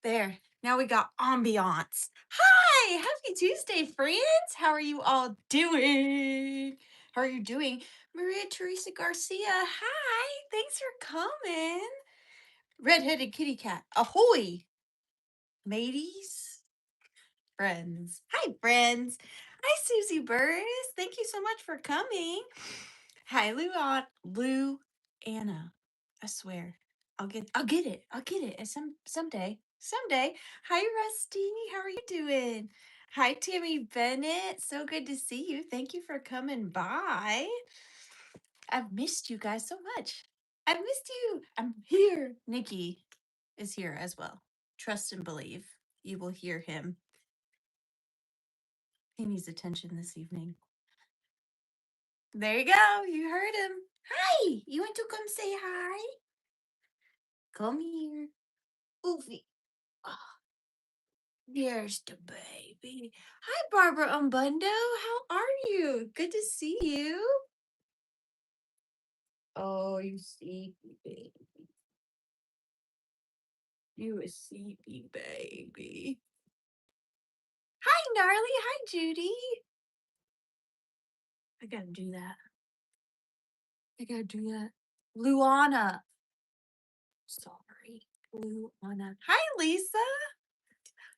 There. Now we got ambiance. Hi, happy Tuesday, friends. How are you all doing? How are you doing? Maria Teresa Garcia. Hi. Thanks for coming. Redheaded kitty cat. Ahoy, mateys. Friends. Hi, friends. Hi, Susie Burris. Thank you so much for coming. Hi, Lou Anna. I swear. I'll get it. I'll get it. Someday. Someday. Hi, Rusty. How are you doing? Hi, Tammy Bennett. So good to see you. Thank you for coming by. I've missed you guys so much. I missed you. I'm here. Nikki is here as well. Trust and believe. You will hear him. He needs attention this evening. There you go. You heard him. Hi. You want to come say hi? Come here. Oofy. Oh, there's the baby. Hi, Barbara Umbundo. How are you? Good to see you. Oh, you sleepy baby. You a sleepy baby. Hi, Gnarly. Hi, Judy. I gotta do that. Luana. Sorry. Luana. Hi, Lisa.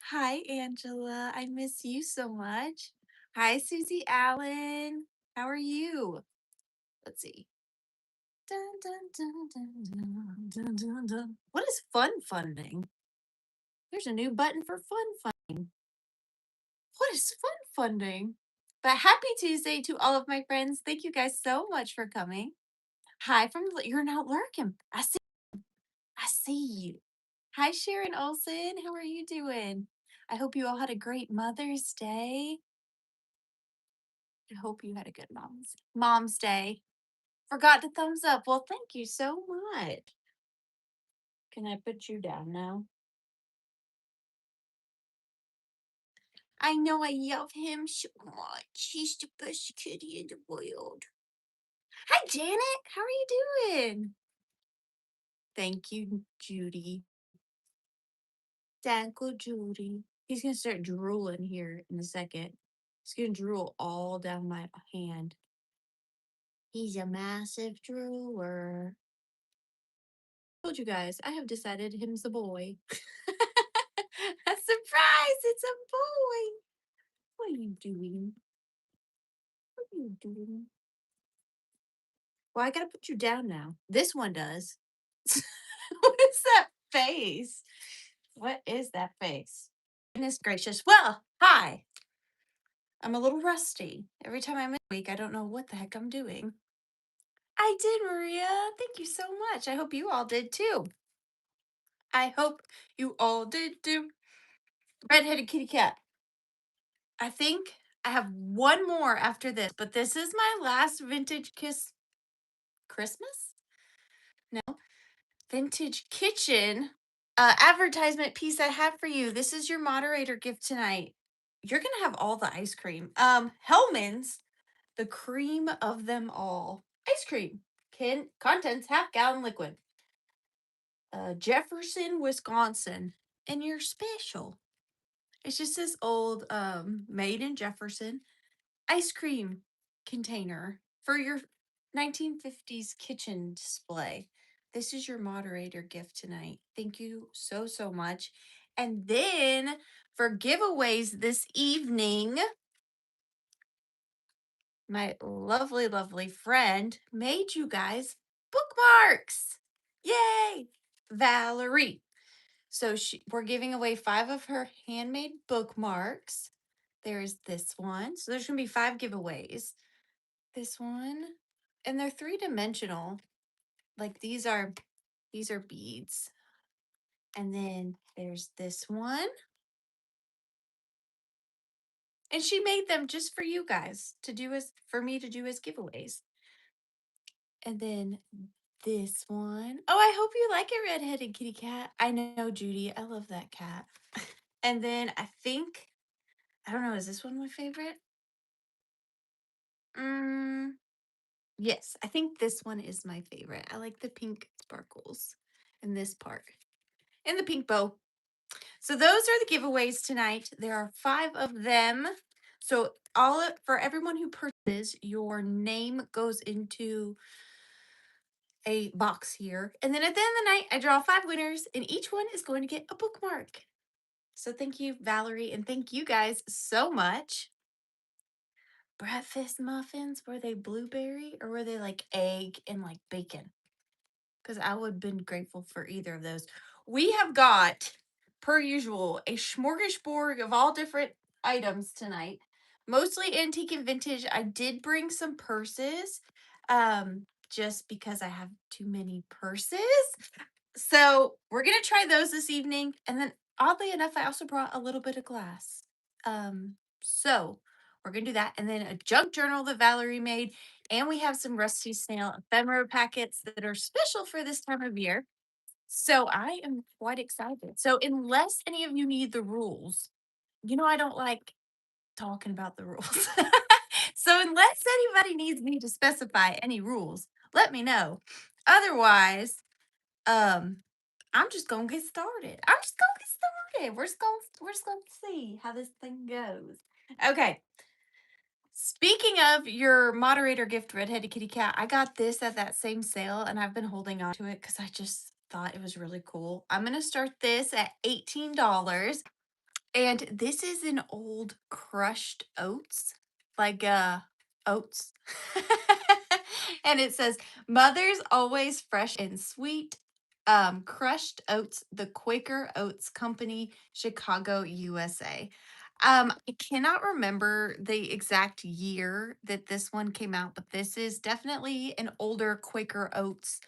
Hi, Angela. I miss you so much. Hi, Susie Allen. How are you? Let's see. Dun, dun, dun, dun, dun, dun, dun, dun. What is fun funding? There's a new button for fun funding. What is fun funding? But happy Tuesday to all of my friends. Thank you guys so much for coming. Hi from you're not lurking. I see you. Hi, Sharon Olson. How are you doing? I hope you all had a great Mother's Day. I hope you had a good Mom's Day. Forgot to thumbs up. Well, thank you so much. Can I put you down now? I know I love him so much. He's the best kitty in the world. Hi, Janet. How are you doing? Thank you, Judy. Thank you, Judy. He's going to start drooling here in a second. He's going to drool all down my hand. He's a massive drooler. Told you guys, I have decided him's a boy. A surprise! It's a boy. What are you doing? What are you doing? Well, I gotta put you down now. This one does. What is that face? What is that face? Goodness gracious. Well, hi. I'm a little rusty. Every time I'm in a week, I don't know what the heck I'm doing. I did, Maria. Thank you so much. I hope you all did too. I hope you all did too. Redheaded kitty cat. I think I have one more after this, but this is my last vintage kiss Christmas? No. Vintage kitchen advertisement piece I have for you. This is your moderator gift tonight. You're going to have all the ice cream. Hellman's, the cream of them all. Ice cream. Contents half-gallon liquid. Jefferson, Wisconsin. And you're special. It's just this old made in Jefferson ice cream container for your 1950s kitchen display. This is your moderator gift tonight. Thank you so, so much. And then for giveaways this evening, my lovely, lovely friend made you guys bookmarks. Yay! Valerie. So we're giving away 5 of her handmade bookmarks. There's this one. So there's going to be 5 giveaways. This one. And they're 3-dimensional. Like these are beads. And then there's this one. And she made them just for you guys for me to do as giveaways. And then this one. Oh, I hope you like it, Redheaded Kitty Cat. I know, Judy. I love that cat. And then I don't know, is this one my favorite? Yes, I think this one is my favorite. I like the pink sparkles in this part. And the pink bow. So those are the giveaways tonight. There are 5 of them. So for everyone who purchases, your name goes into a box here. And then at the end of the night, I draw 5 winners, and each one is going to get a bookmark. So thank you, Valerie, and thank you guys so much. Breakfast muffins, were they blueberry or were they like egg and like bacon? Because I would have been grateful for either of those. We have got, per usual, a smorgasbord of all different items tonight. Mostly antique and vintage. I did bring some purses, just because I have too many purses. So we're gonna try those this evening, and then oddly enough, I also brought a little bit of glass. So we're gonna do that, and then a junk journal that Valerie made, and we have some Rusty Snail ephemera packets that are special for this time of year. So I am quite excited. So unless any of you need the rules, I don't like talking about the rules. So unless anybody needs me to specify any rules, let me know. Otherwise, um, I'm just gonna get started. I'm just gonna get started. We're just gonna see how this thing goes. Okay. Speaking of your moderator gift, Redheaded Kitty Cat, I got this at that same sale and I've been holding on to it because I just thought it was really cool. I'm gonna start this at $18. And this is an old crushed oats, like oats. And it says Mother's always fresh and sweet. Crushed oats, the Quaker Oats Company, Chicago, USA. I cannot remember the exact year that this one came out, but this is definitely an older Quaker Oats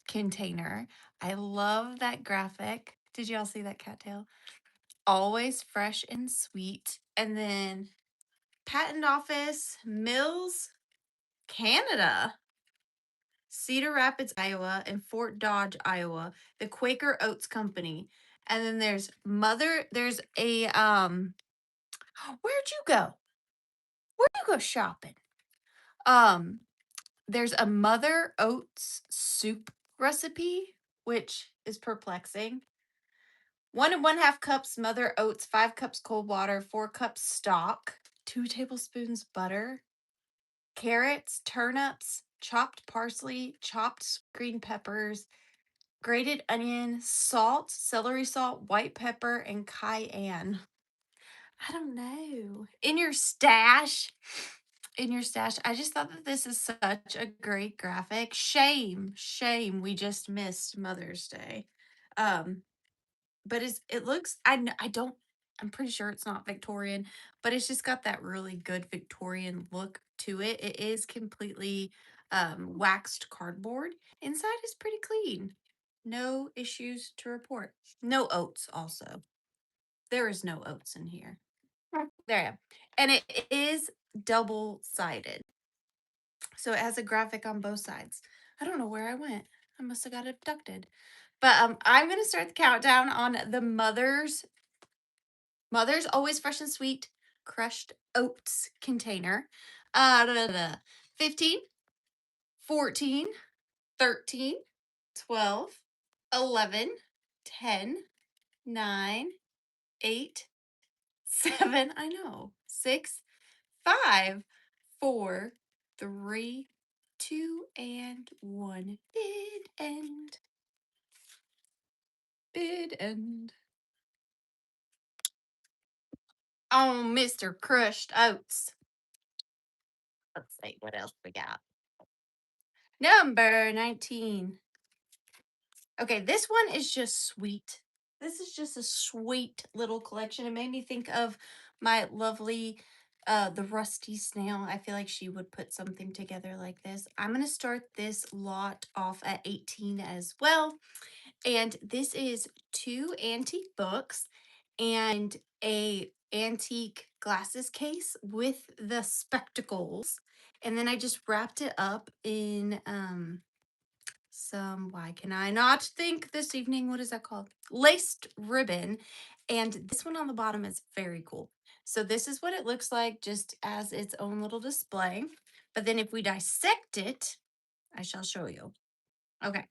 container. I love that graphic. Did y'all see that cattail? Always fresh and sweet. And then Patent Office, Mills, Canada, Cedar Rapids, Iowa, and Fort Dodge, Iowa, the Quaker Oats Company. And then there's a where'd you go? Where'd you go shopping? Um, there's a Mother Oats soup recipe, which is perplexing. 1 1/2 cups Mother Oats, 5 cups cold water, 4 cups stock, 2 tablespoons butter, carrots, turnips, chopped parsley, chopped green peppers, grated onion, salt, celery salt, white pepper, and cayenne. I don't know. In your stash, I just thought that this is such a great graphic. Shame we just missed Mother's Day. Um, but it looks I don't I'm pretty sure it's not Victorian, but it's just got that really good Victorian look to it. It is completely waxed cardboard. Inside is pretty clean. No issues to report. No oats also. There is no oats in here. There I am. And it is double-sided. So it has a graphic on both sides. I don't know where I went. I must have got abducted. But I'm going to start the countdown on the Mother's Always Fresh and Sweet crushed oats container. 15, 14, 13, 12, 11, 10, 9, 8, 7, I know, 6, 5, 4, 3, 2, and 1. Bid end. Bid end. Oh, Mr. Crushed Oats. Let's see what else we got. Number 19. Okay, this one is just sweet. This is just a sweet little collection. It made me think of my lovely, the Rusty Snail. I feel like she would put something together like this. I'm going to start this lot off at 18 as well. And this is 2 antique books and a antique glasses case with the spectacles. And then I just wrapped it up in why can I not think this evening? What is that called? Laced ribbon. And this one on the bottom is very cool. So this is what it looks like just as its own little display. But then if we dissect it, I shall show you. Okay.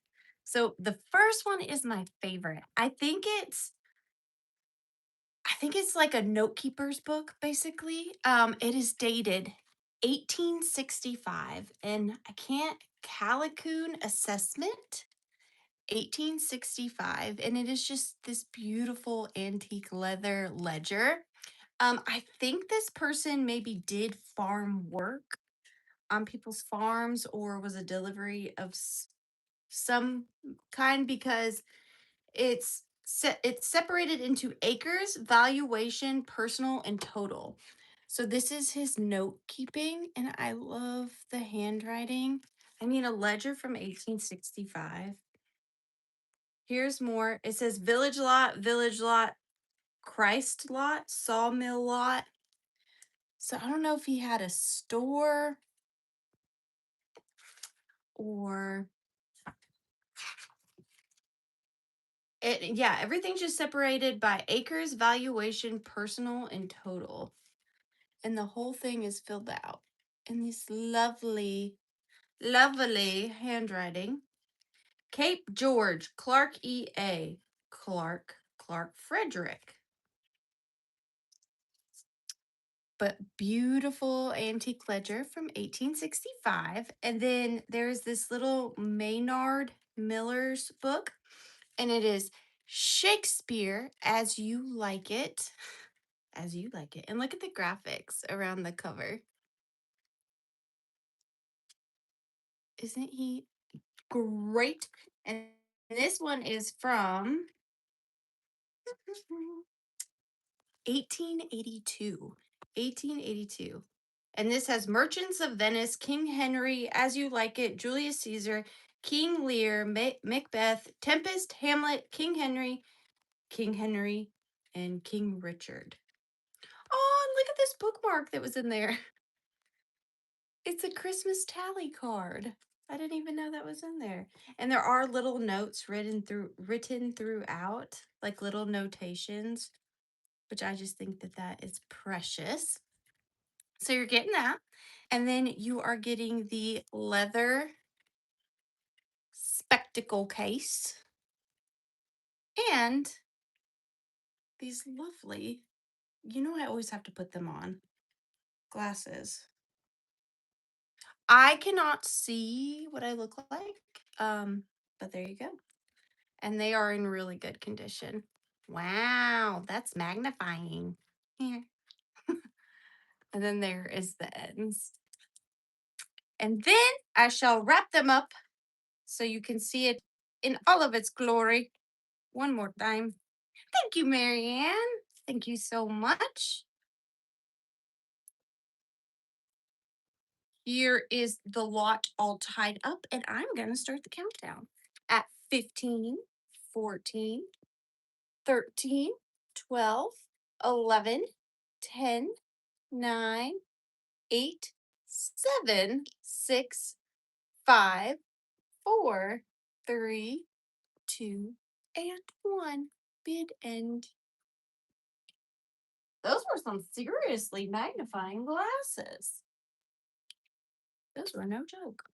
So the first one is my favorite. I think it's think it's like a note keeper's book, basically. It is dated 1865, and I can't Calicoon assessment 1865, and it is just this beautiful antique leather ledger. I think this person maybe did farm work on people's farms or was a delivery of some kind because it's separated into acres, valuation, personal, and total. So this is his note keeping, and I love the handwriting. I mean, a ledger from 1865. Here's more. It says village lot, Christ lot, sawmill lot. So I don't know if he had a store or it. Yeah, everything's just separated by acres, valuation, personal, and total. And the whole thing is filled out in this lovely, lovely handwriting. Cape George, Clark E.A. Clark Frederick. But beautiful antique ledger from 1865. And then there's this little Maynard Miller's book, and it is Shakespeare as You Like It. As You Like It. And look at the graphics around the cover. Isn't he great? And this one is from 1882. 1882. And this has Merchants of Venice, King Henry, As You Like It, Julius Caesar, King Lear, Macbeth, Tempest, Hamlet, King Henry, and King Richard. Oh, and look at this bookmark that was in there. It's a Christmas tally card. I didn't even know that was in there. And there are little notes written throughout, like little notations, which I just think that that is precious. So you're getting that. And then you are getting the leather spectacle case and these lovely, I always have to put them on, glasses. I cannot see what I look like, but there you go. And they are in really good condition. Wow, that's magnifying. Here. And then there is the ends. And then I shall wrap them up so you can see it in all of its glory one more time. Thank you, Marianne. Thank you so much. Here is the lot all tied up, and I'm going to start the countdown at 15, 14, 13, 12, 11, 10, 9, 8, 7, 6, 5, 4, 3, 2, and 1. Bid end. Those were some seriously magnifying glasses. Those were no joke.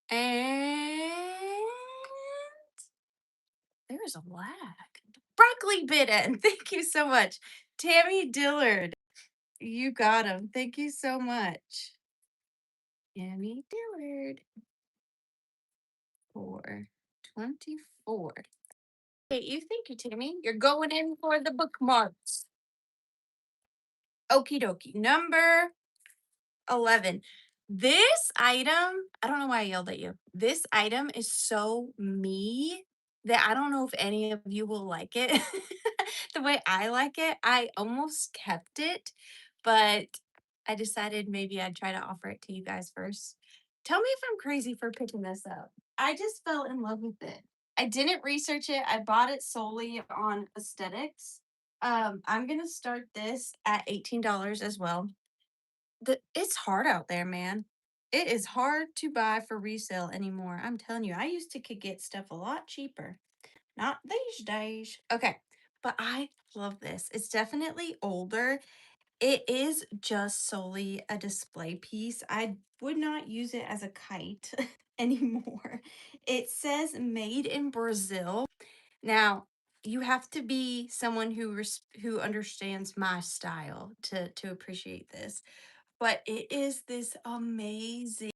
And there is a lag. Broccoli bid end. Thank you so much. Tammy Dillard. You got him. Thank you so much. Tammy Dillard. 424. Hey, you thank you, Tammy. You're going in for the bookmarks. Okie dokie. Number 11. This item, I don't know why I yelled at you. This item is so me that I don't know if any of you will like it the way I like it. I almost kept it, but I decided maybe I'd try to offer it to you guys first. Tell me if I'm crazy for picking this up. I just fell in love with it. I didn't research it. I bought it solely on aesthetics. I'm gonna start this at $18 as well. It's hard out there, man. It is hard to buy for resale anymore. I'm telling you, I used to could get stuff a lot cheaper. Not these days. Okay, but I love this. It's definitely older. It is just solely a display piece. I would not use it as a kite anymore. It says made in Brazil. Now, you have to be someone who understands my style to appreciate this. But it is this amazing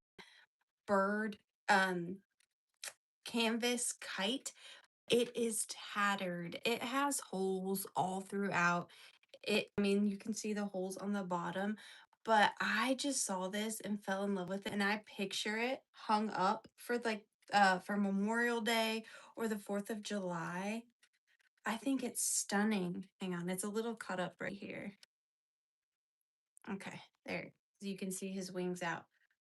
bird um canvas kite. It is tattered. It has holes all throughout. I mean, you can see the holes on the bottom, but I just saw this and fell in love with it, and I picture it hung up for like for Memorial Day or the 4th of July. I think it's stunning. Hang on, it's a little cut up right here. Okay, there. You can see his wings out.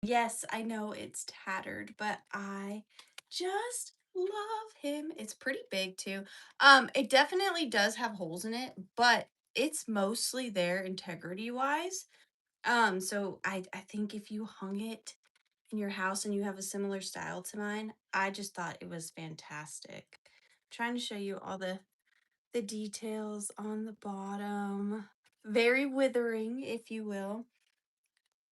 Yes, I know it's tattered, but I just love him. It's pretty big too. It definitely does have holes in it, but it's mostly there integrity wise. So I think if you hung it in your house and you have a similar style to mine, I just thought it was fantastic. Trying to show you all the details on the bottom. Very withering, if you will,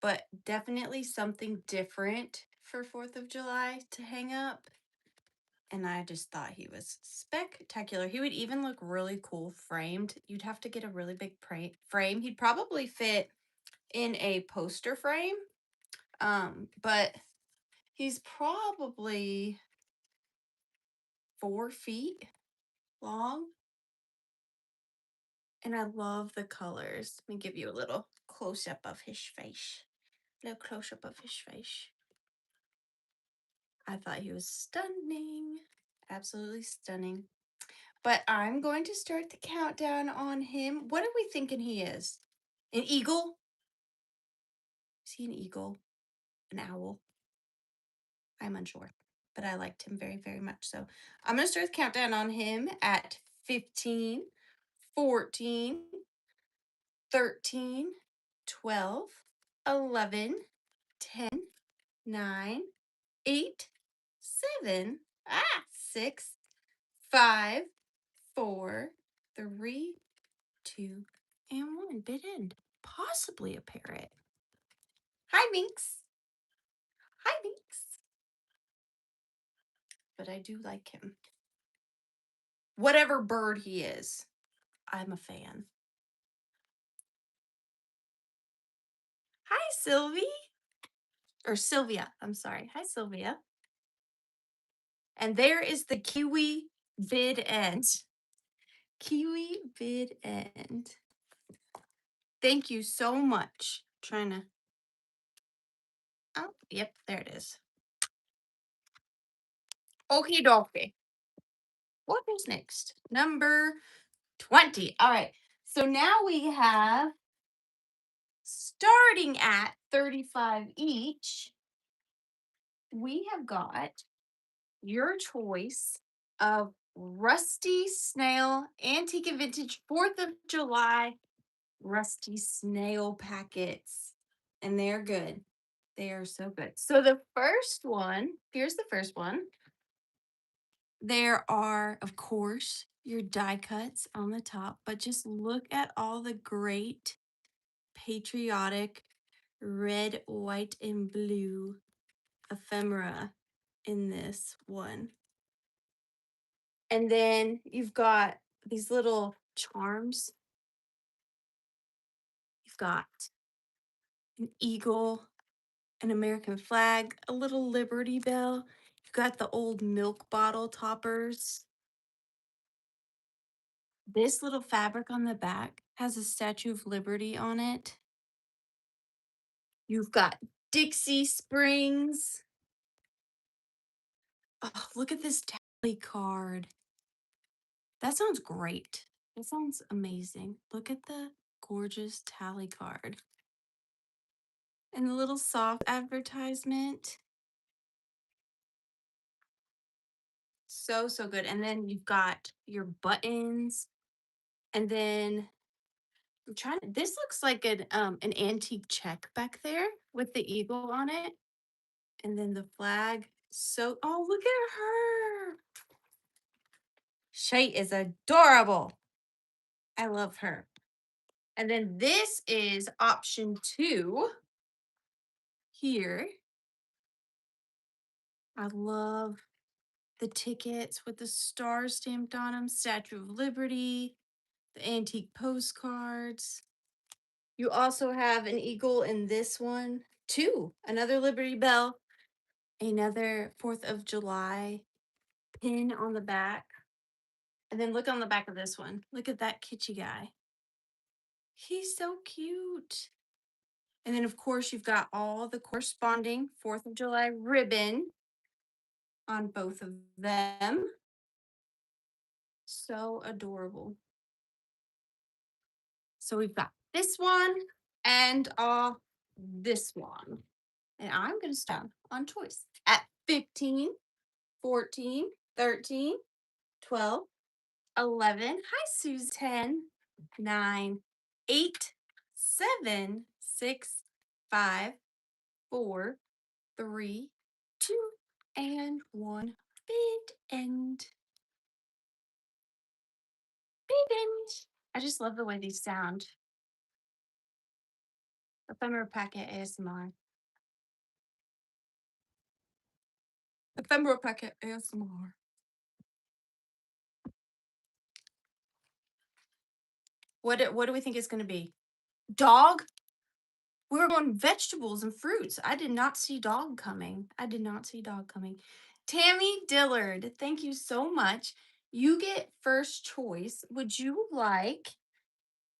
but definitely something different for 4th of July to hang up. And I just thought he was spectacular. He would even look really cool framed. You'd have to get a really big frame. He'd probably fit in a poster frame. But he's probably 4 feet long. And I love the colors. Let me give you a little close up of his face. No close up of his face. I thought he was stunning. Absolutely stunning. But I'm going to start the countdown on him. What are we thinking he is? An eagle? Is he an eagle? An owl? I'm unsure. But I liked him very, very much. So I'm going to start the countdown on him at 15, 14, 13, 12, 11, 10, 9, 8, 7, 6, 5, 4, 3, 2, and 1. Bit end. Possibly a parrot. Hi, Minx. Hi, Minx. But I do like him. Whatever bird he is, I'm a fan. Hi, Sylvie. Or Sylvia. I'm sorry. Hi, Sylvia. And there is the kiwi bid end. Kiwi bid end. Thank you so much. Trying to. Oh, yep, there it is. Okie dokie. What is next? Number 20. All right. So now we have, starting at 35 each, we have got your choice of Rusty Snail Antique and Vintage 4th of July Rusty Snail packets. And they're good. They are so good. So the first one, here's the first one. There are, of course, your die cuts on the top, but just look at all the great patriotic red, white, and blue ephemera in this one. And then you've got these little charms. You've got an eagle, an American flag, a little Liberty Bell. You've got the old milk bottle toppers. This little fabric on the back has a Statue of Liberty on it. You've got Dixie Springs. Oh, look at this tally card. That sounds great. That sounds amazing. Look at the gorgeous tally card. And the little soft advertisement. So, so good. And then you've got your buttons. And then I'm trying to, this looks like an antique check back there with the eagle on it. And then the flag. So, oh, look at her. She is adorable. I love her. And then this is option 2 here. I love the tickets with the stars stamped on them, Statue of Liberty, the antique postcards. You also have an eagle in this one, too. Another Liberty Bell, another 4th of July pin on the back. And then look on the back of this one. Look at that kitschy guy. He's so cute. And then, of course, you've got all the corresponding 4th of July ribbon on both of them. So adorable. So we've got this one and this one. And I'm going to stop on choice at 15, 14, 13, 12, 11. Hi, Susan. 10, 9, 8, 7, 6, 5, 4, 3, 2, and 1. Big end. Big end. I just love the way these sound. Ephemeral packet ASMR. Ephemeral packet ASMR. What do we think it's gonna be? Dog? We're going vegetables and fruits. I did not see dog coming. I did not see dog coming. Tammy Dillard, thank you so much. You get first choice. Would you like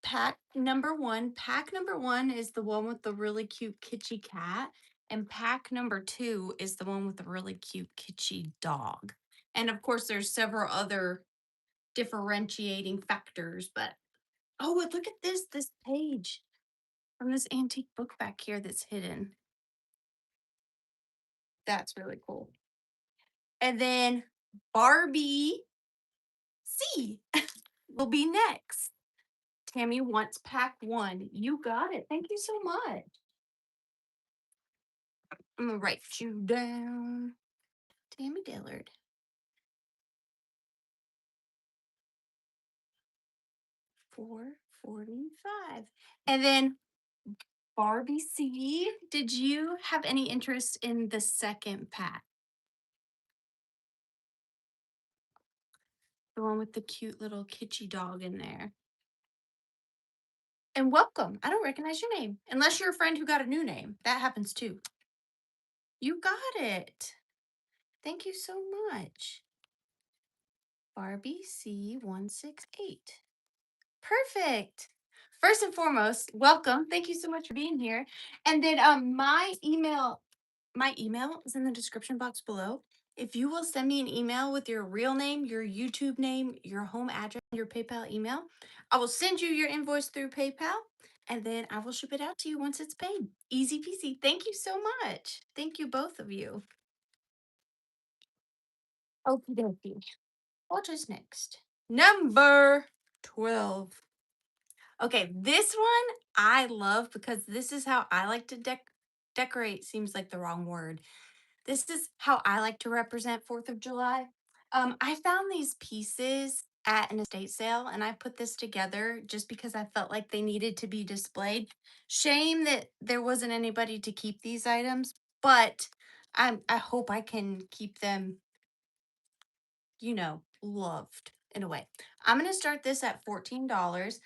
pack number 1? Pack number 1 is the one with the really cute kitschy cat, and pack number 2 is the one with the really cute kitschy dog. And of course, there's several other differentiating factors, but oh, and look at this page from this antique book back here that's hidden. That's really cool. And then Barbie C will be next. Tammy wants pack 1. You got it. Thank you so much. I'm gonna write you down. Tammy Dillard. 445. And then Barbie C, did you have any interest in the second pack? The one with the cute little kitschy dog in there. And welcome. I don't recognize your name. Unless you're a friend who got a new name. That happens too. You got it. Thank you so much. Barbie C168. Perfect. First and foremost, welcome. Thank you so much for being here. And then my email is in the description box below. If you will send me an email with your real name, your YouTube name, your home address, your PayPal email, I will send you your invoice through PayPal and then I will ship it out to you once it's paid. Easy peasy. Thank you so much. Thank you, both of you. Okie dokie. What is next? Number 12. Okay, this one I love because this is how I like to decorate. Seems like the wrong word. This is how I like to represent 4th of July. I found these pieces at an estate sale and I put this together just because I felt like they needed to be displayed. Shame that there wasn't anybody to keep these items, but I hope I can keep them, loved in a way. I'm going to start this at $14.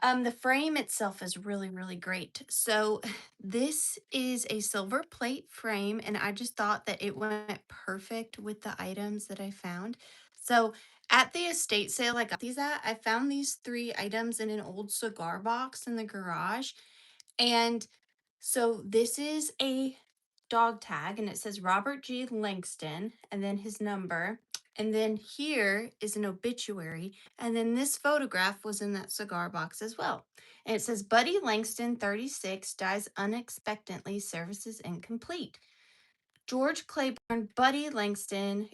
The frame itself is really, really great. So this is a silver plate frame, and I just thought that it went perfect with the items that I found. So at the estate sale I got these at, I found these 3 items in an old cigar box in the garage. And so this is a dog tag, and it says Robert G. Langston, and then his number. And then here is an obituary. And then this photograph was in that cigar box as well. And it says Buddy Langston, 36, dies unexpectedly, services incomplete. George Claiborne, Buddy Langston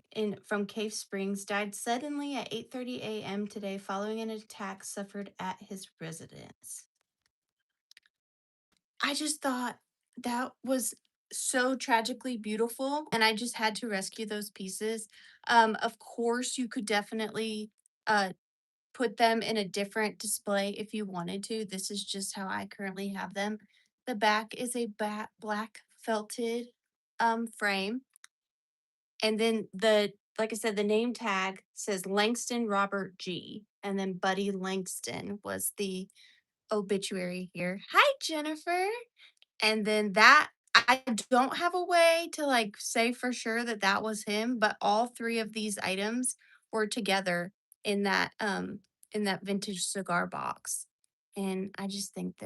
from Cave Springs, died suddenly at 8:30 a.m. today following an attack suffered at his residence. I just thought that was so tragically beautiful, and I just had to rescue those pieces. Of course, you could definitely uh, put them in a different display if you wanted to. This is just how I currently have them. The back is a black felted frame. And then like I said, the name tag says Langston Robert G. And then Buddy Langston was the obituary here. Hi, Jennifer. And then that I don't have a way to like say for sure that that was him, but all three of these items were together in that vintage cigar box. And I just think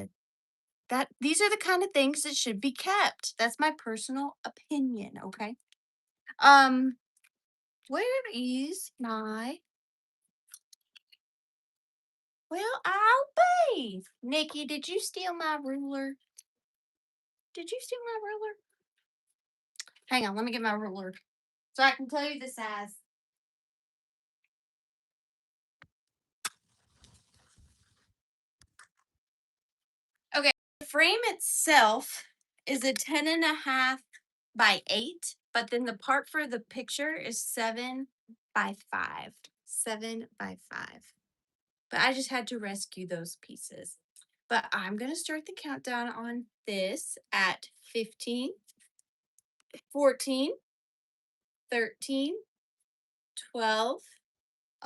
that these are the kind of things that should be kept. That's my personal opinion, okay? Um where is my well, I'll bathe. Nikki, did you steal my ruler? Did you steal my ruler? Hang on, let me get my ruler so I can tell you the size. Okay, the frame itself is a 10.5 by 8, but then the part for the picture is 7 by 5. 7 by 5. But I just had to rescue those pieces. But I'm going to start the countdown on this at 15, 14, 13, 12,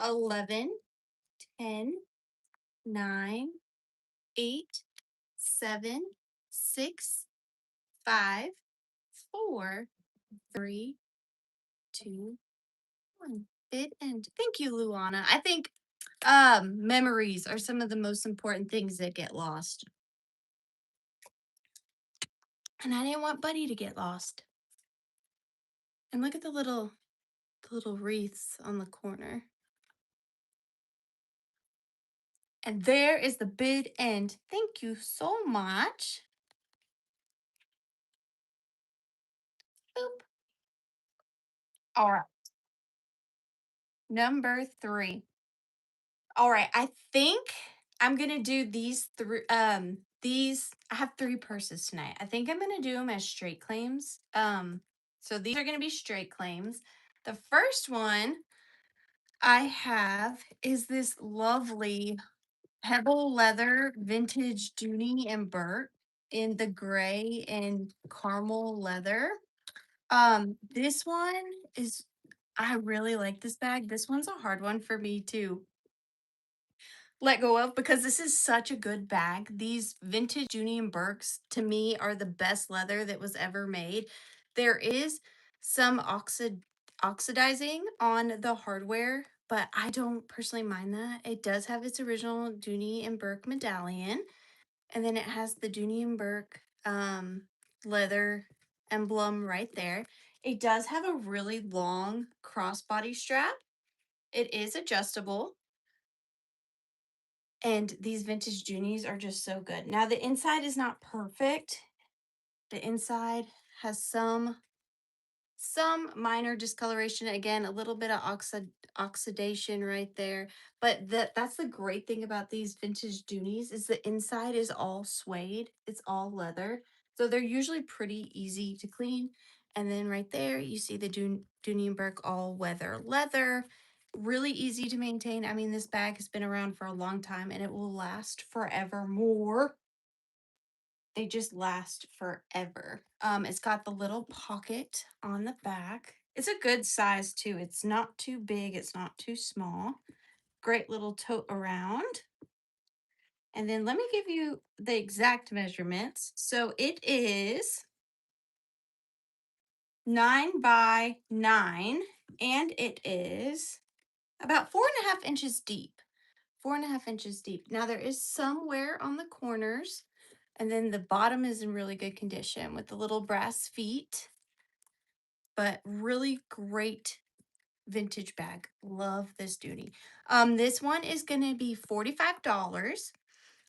11, 10, 9, 8, 7, 6, 5, 4, 3, 2, 1. Bid end. Thank you, Luana. I think memories are some of the most important things that get lost. And I didn't want Buddy to get lost. And look at the little wreaths on the corner. And there is the bid end. Thank you so much. Boop. All right. Number 3. All right. I think I'm gonna do these three. These I have 3 purses tonight. I think I'm gonna do them as straight claims. So these are gonna be straight claims. The first one I have is this lovely pebble leather vintage Dooney and Burke in the gray and caramel leather. This one is I really like this bag. This one's a hard one for me to let go of because this is such a good bag. These vintage Dooney and Burkes to me are the best leather that was ever made. There is some oxidizing on the hardware, but I don't personally mind that. It does have its original Dooney and Burke medallion, and then it has the Dooney and Burke leather emblem right there. It does have a really long crossbody strap. It is adjustable. And these vintage Junies are just so good. Now the inside is not perfect. The inside has some minor discoloration. Again, a little bit of oxidation right there. But that's the great thing about these vintage Doonies is the inside is all suede. It's all leather. So they're usually pretty easy to clean. And then right there, you see the Dooney and Burke all weather leather. Really easy to maintain. I mean, this bag has been around for a long time and it will last forevermore. They just last forever. It's got the little pocket on the back. It's a good size too. It's not too big. It's not too small. Great little tote around. And then let me give you the exact measurements. So it is 9 by 9 and it is about 4.5 inches deep. 4.5 inches deep. Now there is some wear on the corners. And then the bottom is in really good condition with the little brass feet, but really great vintage bag. Love this Dooney. This one is going to be $45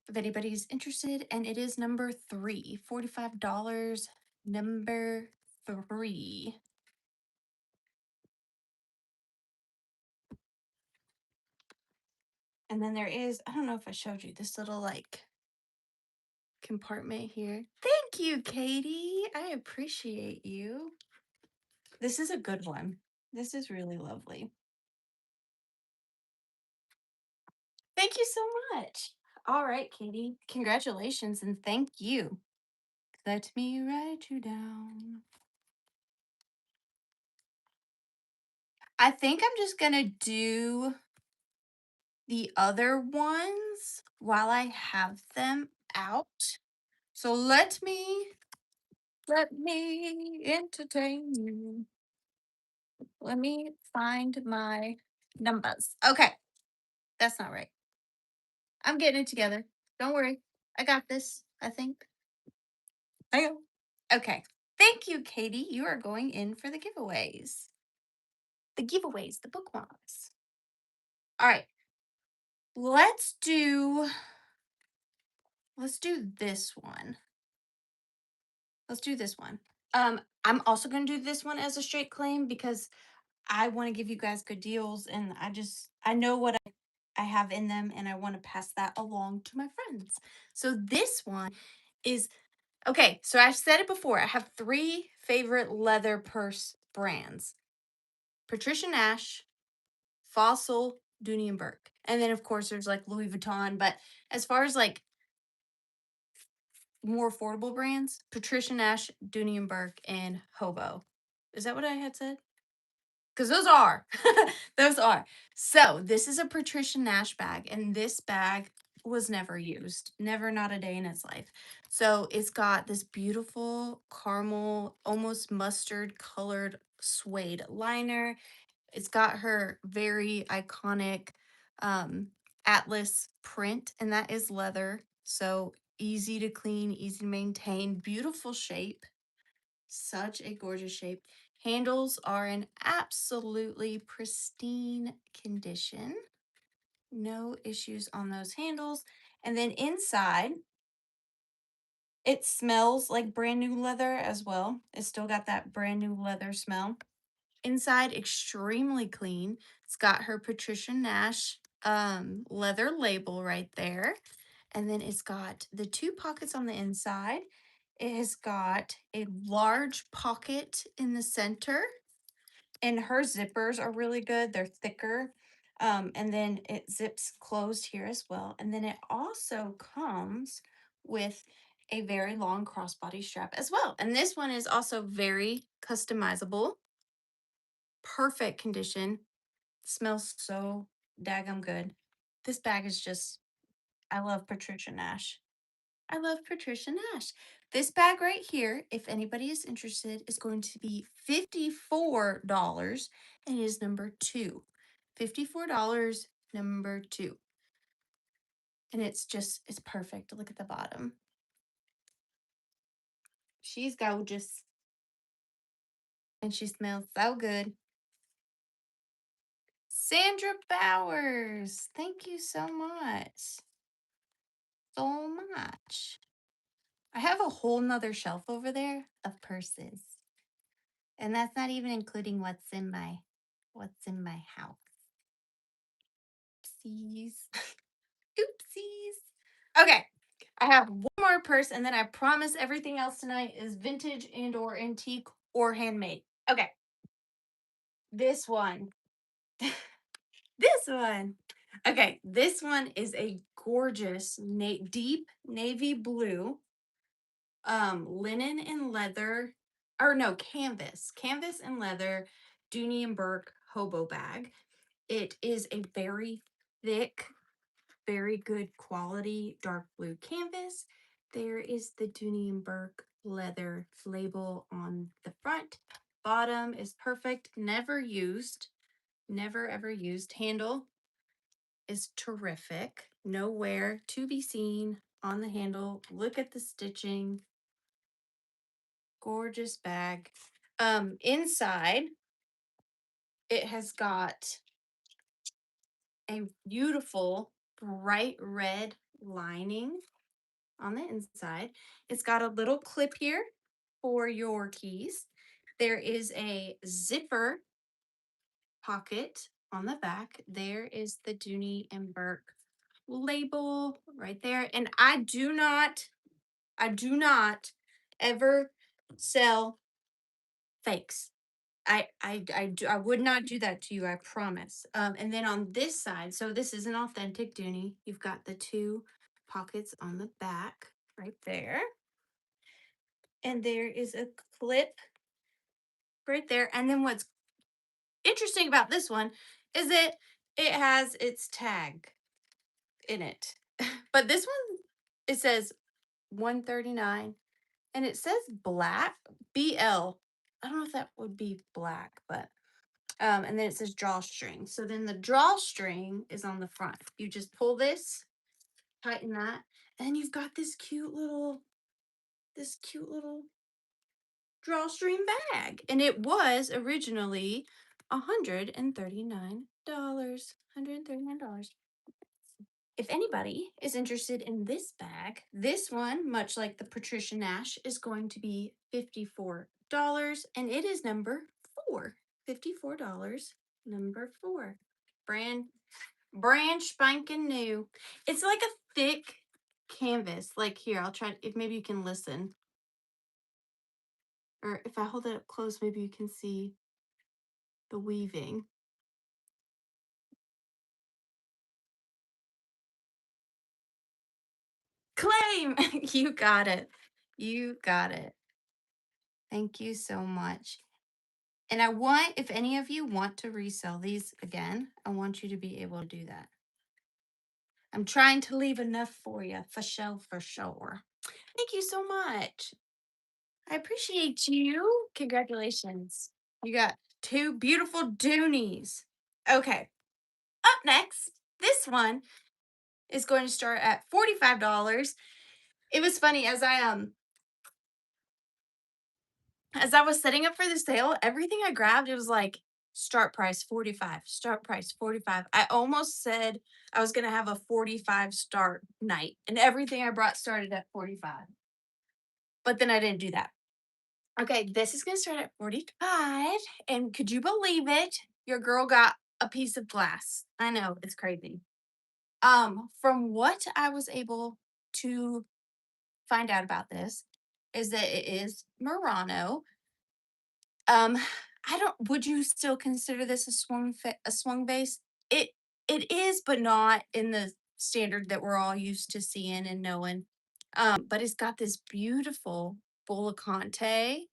if anybody's interested, and it is number 3. $45, number 3. And then there is, I don't know if I showed you this little like compartment here. Thank you, Katie. I appreciate you. This is a good one. This is really lovely. Thank you so much. All right, Katie. Congratulations and thank you. Let me write you down. I think I'm just gonna do the other ones while I have them out. So let me entertain you. Let me find my numbers. Okay, that's not right. I'm getting it together. Don't worry. I got this, I think. I go. Okay. Thank you, Katie. You are going in for the giveaways. The giveaways, the bookmarks. All right. Let's do this one. Let's do this one. I'm also going to do this one as a straight claim because I want to give you guys good deals and I know what I have in them and I want to pass that along to my friends. So this one is okay. So I said it before. I have 3 favorite leather purse brands: Patricia Nash, Fossil, Dooney and Burke. And then of course there's like Louis Vuitton, but as far as like more affordable brands, Patricia Nash, Dooney and Burke, and Hobo. Is that what I had said? Because those are. Those are. So this is a Patricia Nash bag, and this bag was never used. Never, not a day in its life. So it's got this beautiful caramel, almost mustard colored suede liner. It's got her very iconic um, Atlas print, and that is leather. So easy to clean, easy to maintain, beautiful shape. Such a gorgeous shape. Handles are in absolutely pristine condition. No issues on those handles. And then inside, it smells like brand new leather as well. It's still got that brand new leather smell. Inside, extremely clean. It's got her Patricia Nash leather label right there. And then it's got the 2 pockets on the inside. It has got a large pocket in the center, and her zippers are really good. They're thicker. And then it zips closed here as well. And then it also comes with a very long crossbody strap as well. And this one is also very customizable. Perfect condition. Smells so daggum good. This bag is just, I love Patricia Nash. I love Patricia Nash. This bag right here, if anybody is interested, is going to be $54 and it is number 2. $54, number 2. And it's perfect. Look at the bottom. She's gorgeous and she smells so good. Sandra Bowers, thank you so much. So much. I have a whole nother shelf over there of purses. And that's not even including what's in my house. Oopsies. Oopsies. Okay. I have one more purse and then I promise everything else tonight is vintage and or antique or handmade. Okay. This one. This one. Okay, this one is a gorgeous deep navy blue linen and leather, or no, canvas and leather Dooney and Burke hobo bag. It is a very thick, very good quality dark blue canvas. There is the Dooney and Burke leather label on the front. Bottom is perfect, never used, never ever used. Handle is terrific, no wear to be seen on the handle. Look at the stitching. Gorgeous bag. Inside, it has got a beautiful bright red lining on the inside. It's got a little clip here for your keys. There is a zipper pocket on the back. There is the Dooney and Burke label right there. And I do not ever sell fakes. I would not do that to you, I promise. And then on this side, so this is an authentic Dooney. You've got the two pockets on the back right there. And there is a clip right there. And then what's interesting about this one is that it has its tag in it. But this one, it says 139 and it says black BL. I don't know if that would be black, but and then it says drawstring. So then the drawstring is on the front. You just pull this, tighten that, and you've got this cute little drawstring bag. And it was originally $139. $139. If anybody is interested in this bag, this one, much like the Patricia Nash, is going to be $54, and it is number 4. $54, number 4. Brand spanking new. It's like a thick canvas. Like here, I'll try, if maybe you can listen. Or if I hold it up close, maybe you can see the weaving. Claim! You got it. You got it. Thank you so much. And I want, if any of you want to resell these again, I want you to be able to do that. I'm trying to leave enough for you, for sure, for sure. Thank you so much. I appreciate you. Congratulations. You got 2 beautiful Doonies. Okay. Up next, this one is going to start at $45. It was funny as I was setting up for the sale, everything I grabbed, it was like start price 45, start price 45. I almost said I was going to have a 45 start night and everything I brought started at 45. But then I didn't do that. Okay, this is going to start at 45 and could you believe it? Your girl got a piece of glass. I know, it's crazy. From what I was able to find out about this is that it is Murano. Um, I don't, would you still consider this a swung base? It it is, but not in the standard that we're all used to seeing and knowing. But it's got this beautiful Bollicante,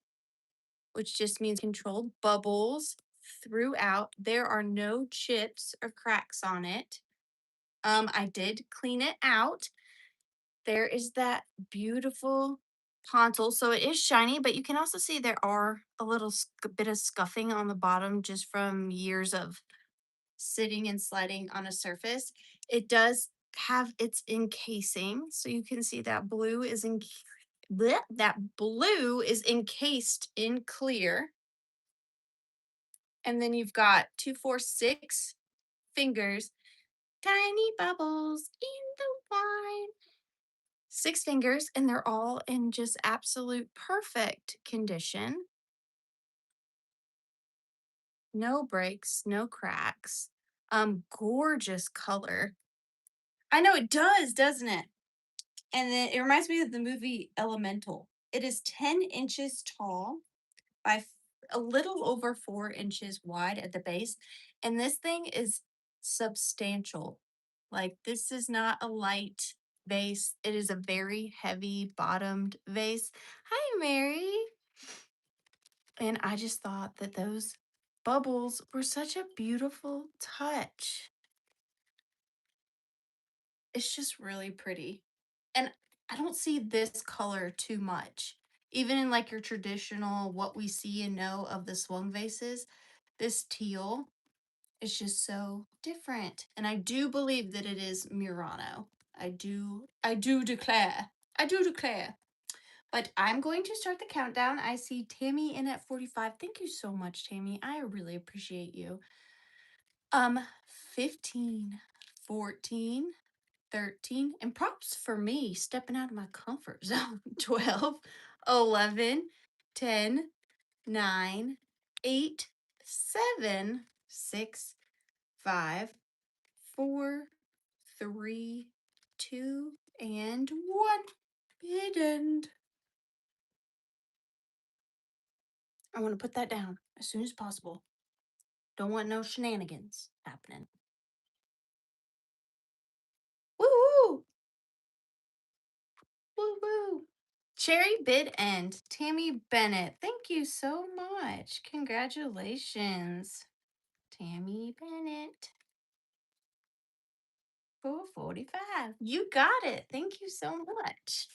which just means controlled bubbles throughout. There are no chips or cracks on it. I did clean it out. There is that beautiful console. So it is shiny, but you can also see there are a little bit of scuffing on the bottom just from years of sitting and sliding on a surface. It does have its encasing. So you can see that blue is that blue is encased in clear. And then you've got 2, 4, 6 fingers, tiny bubbles in the wine. 6 fingers, and they're all in just absolute perfect condition. No breaks, no cracks. Gorgeous color. I know it does, doesn't it? And then it reminds me of the movie Elemental. It is 10 inches tall by a little over 4 inches wide at the base. And this thing is substantial. Like, this is not a light vase, it is a very heavy bottomed vase. Hi, Mary. And I just thought that those bubbles were such a beautiful touch. It's just really pretty. And I don't see this color too much. Even in like your traditional, what we see and know of the swung vases, this teal is just so different. And I do believe that it is Murano. I do declare. I do declare. But I'm going to start the countdown. I see Tammy in at 45. Thank you so much, Tammy. I really appreciate you. 15, 14, 13, and props for me stepping out of my comfort zone. 12, 11, 10, 9, 8, 7, 6, 5, 4, 3, 2, and 1. Bid end. I want to put that down as soon as possible. Don't want no shenanigans happening. Woo woo! Woo woo! Cherry bid end. Tammy Bennett. Thank you so much. Congratulations. Tammy Bennett. 445. You got it. Thank you so much.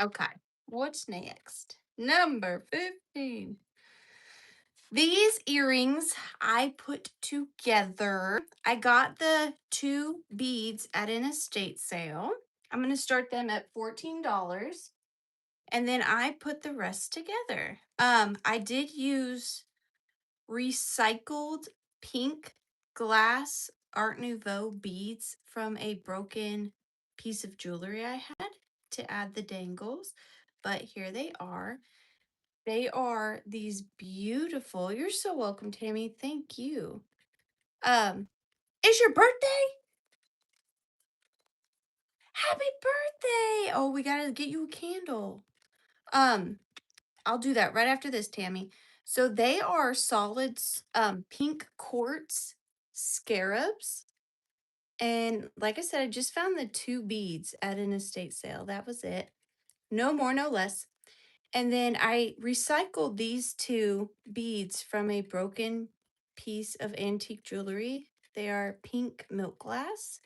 Okay. What's next? Number 15. These earrings I put together. I got the 2 beads at an estate sale. I'm going to start them at $14 and then I put the rest together. I did use recycled pink glass Art Nouveau beads from a broken piece of jewelry I had to add the dangles, but here they are. They are these beautiful. You're so welcome, Tammy. Thank you. It's your birthday? Happy birthday! Oh, we gotta get you a candle. I'll do that right after this, Tammy. So they are solid pink quartz scarabs. And like I said, I just found the 2 beads at an estate sale. That was it. No more, no less. And then I recycled these 2 beads from a broken piece of antique jewelry. They are pink milk glass.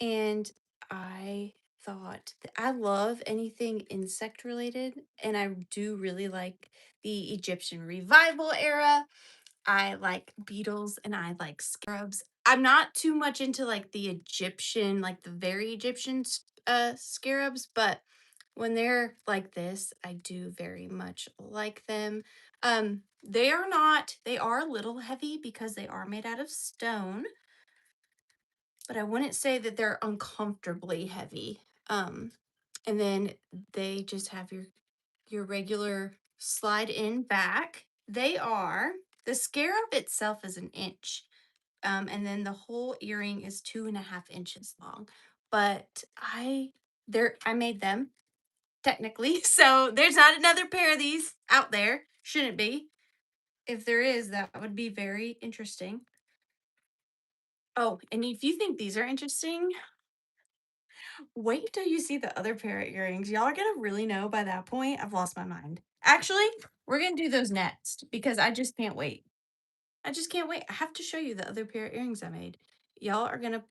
And I thought that I love anything insect related. And I do really like the Egyptian revival era. I like beetles and I like scarabs. I'm not too much into like the Egyptian, like the very Egyptian scarabs, but when they're like this, I do very much like them. They are not, they are a little heavy because they are made out of stone, but I wouldn't say that they're uncomfortably heavy. And then they just have your regular slide in back. They are, the scarab itself is an inch. And then the whole earring is 2.5 inches long. But I made them technically. So there's not another pair of these out there. Shouldn't be. If there is, that would be very interesting. Oh, and if you think these are interesting, wait till you see the other pair of earrings. Y'all are gonna really know by that point. I've lost my mind. Actually, we're gonna do those next because I just can't wait. I just can't wait. I have to show you the other pair of earrings I made. Y'all are gonna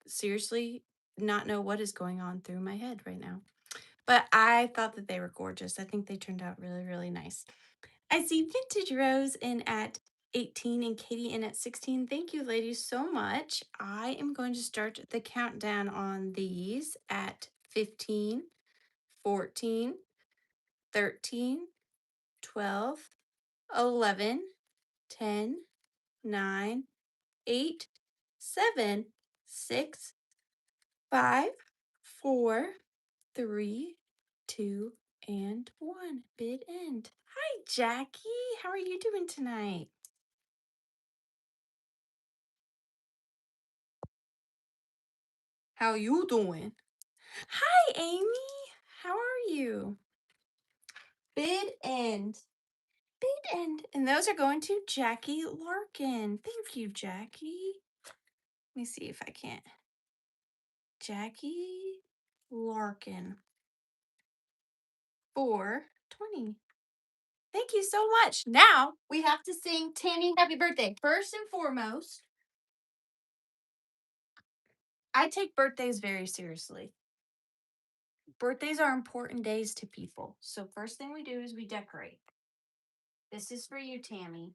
seriously not know what is going on through my head right now. But I thought that they were gorgeous. I think they turned out really, really nice. I see Vintage Rose in at 18 and Katie in at 16. Thank you, ladies, so much. I am going to start the countdown on these at 15, 14, 13, 12, 11, 10, 9, 8, 7, 6, 5, 4, 3, 2, and 1. Bid end. Hi, Jackie. How are you doing tonight? How you doing? Hi, Amy. How are you? Bid end. Bid end. And those are going to Jackie Larkin. Thank you, Jackie. Let me see if I can't. Jackie Larkin. 420. Thank you so much. Now we have to sing Tammy happy birthday. First and foremost, I take birthdays very seriously. Birthdays are important days to people. So first thing we do is we decorate. This is for you, Tammy.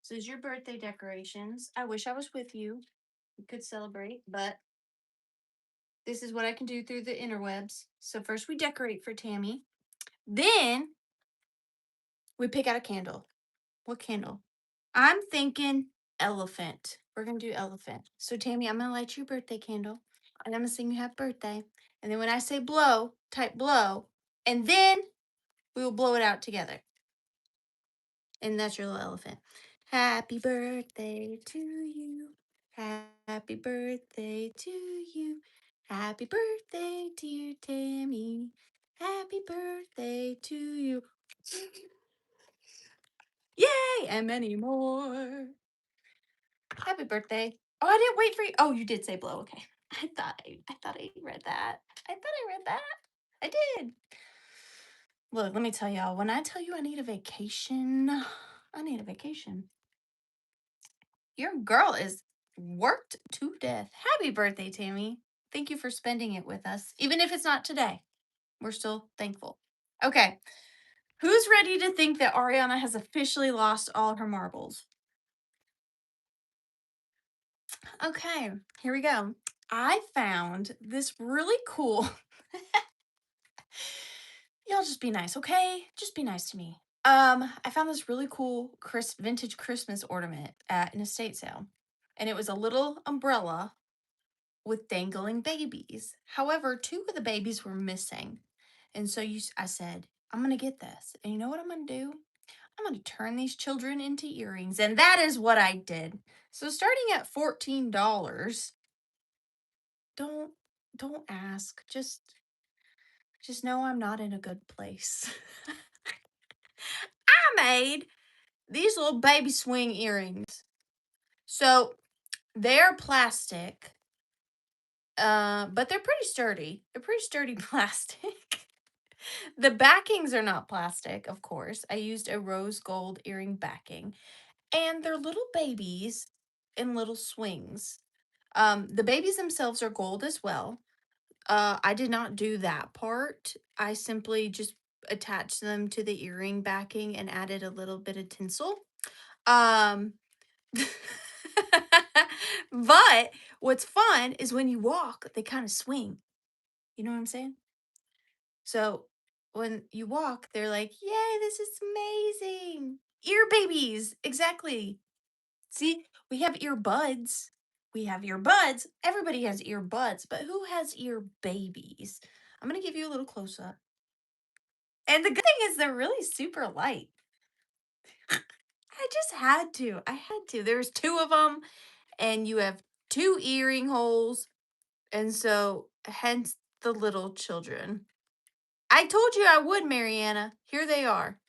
This is your birthday decorations. I wish I was with you. We could celebrate, but this is what I can do through the interwebs. So first we decorate for Tammy. Then we pick out a candle. What candle? I'm thinking elephant. We're going to do elephant. So Tammy, I'm going to light your birthday candle and I'm going to sing you happy birthday. And then when I say blow, type blow. And then we will blow it out together. And that's your little elephant. Happy birthday to you. Happy birthday to you. Happy birthday, dear Tammy. Happy birthday to am anymore. Happy birthday. Oh, I didn't wait for you. Oh, you did say blow. Okay. I thought I read that. I thought I read that. I did. Look, let me tell y'all, when I tell you I need a vacation, I need a vacation. Your girl is worked to death. Happy birthday, Tammy. Thank you for spending it with us. Even if it's not today, we're still thankful. Okay. Who's ready to think that Ariana has officially lost all her marbles? Okay, here we go. I found this really cool. Y'all just be nice, okay? Just be nice to me. I found this really cool vintage Christmas ornament at an estate sale. And it was a little umbrella with dangling babies. However, two of the babies were missing. And so I said, I'm going to get this. And you know what I'm going to do? I'm going to turn these children into earrings. And that is what I did. So starting at $14, don't don't ask. Just know I'm not in a good place. I made these little baby swing earrings. So they're plastic, but they're pretty sturdy. They're pretty sturdy plastic. The backings are not plastic, of course. I used a rose gold earring backing, and they're little babies in little swings. The babies themselves are gold as well. I did not do that part. I simply just attached them to the earring backing and added a little bit of tinsel. Um, but what's fun is when you walk, they kind of swing. You know what I'm saying? So when you walk, they're like, yay, this is amazing. Ear babies. Exactly. See, we have earbuds. We have earbuds. Everybody has earbuds, but who has ear babies? I'm going to give you a little close up. And the good thing is they're really super light. I just had to. I had to. There's two of them, and you have two earring holes. And so, hence the little children. I told you I would, Mariana. Here they are.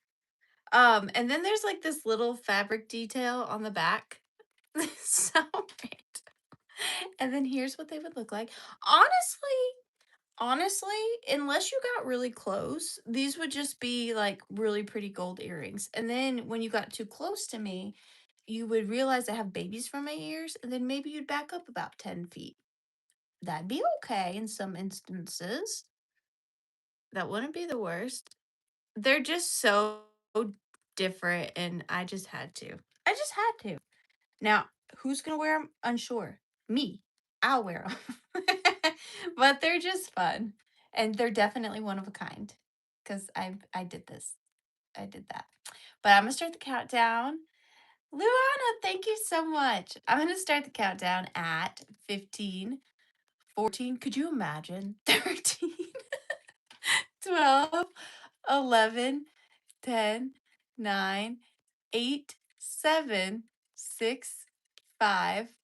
And then there's like this little fabric detail on the back. So random. And then here's what they would look like. Honestly, unless you got really close, these would just be like really pretty gold earrings. And then when you got too close to me, you would realize I have babies for my ears, and then maybe you'd back up about 10 feet. That'd be okay in some instances. That wouldn't be the worst. They're just so different, and I just had to. I just had to. Now, who's gonna wear them? Unsure. Me. I'll wear them. But they're just fun, and they're definitely one of a kind. Cause I did this. I did that. But I'm gonna start the countdown. Luana, thank you so much. I'm gonna start the countdown at 15, 14. Could you imagine? 13, 12, 11, 10, 9, 8, 7, 6, 5,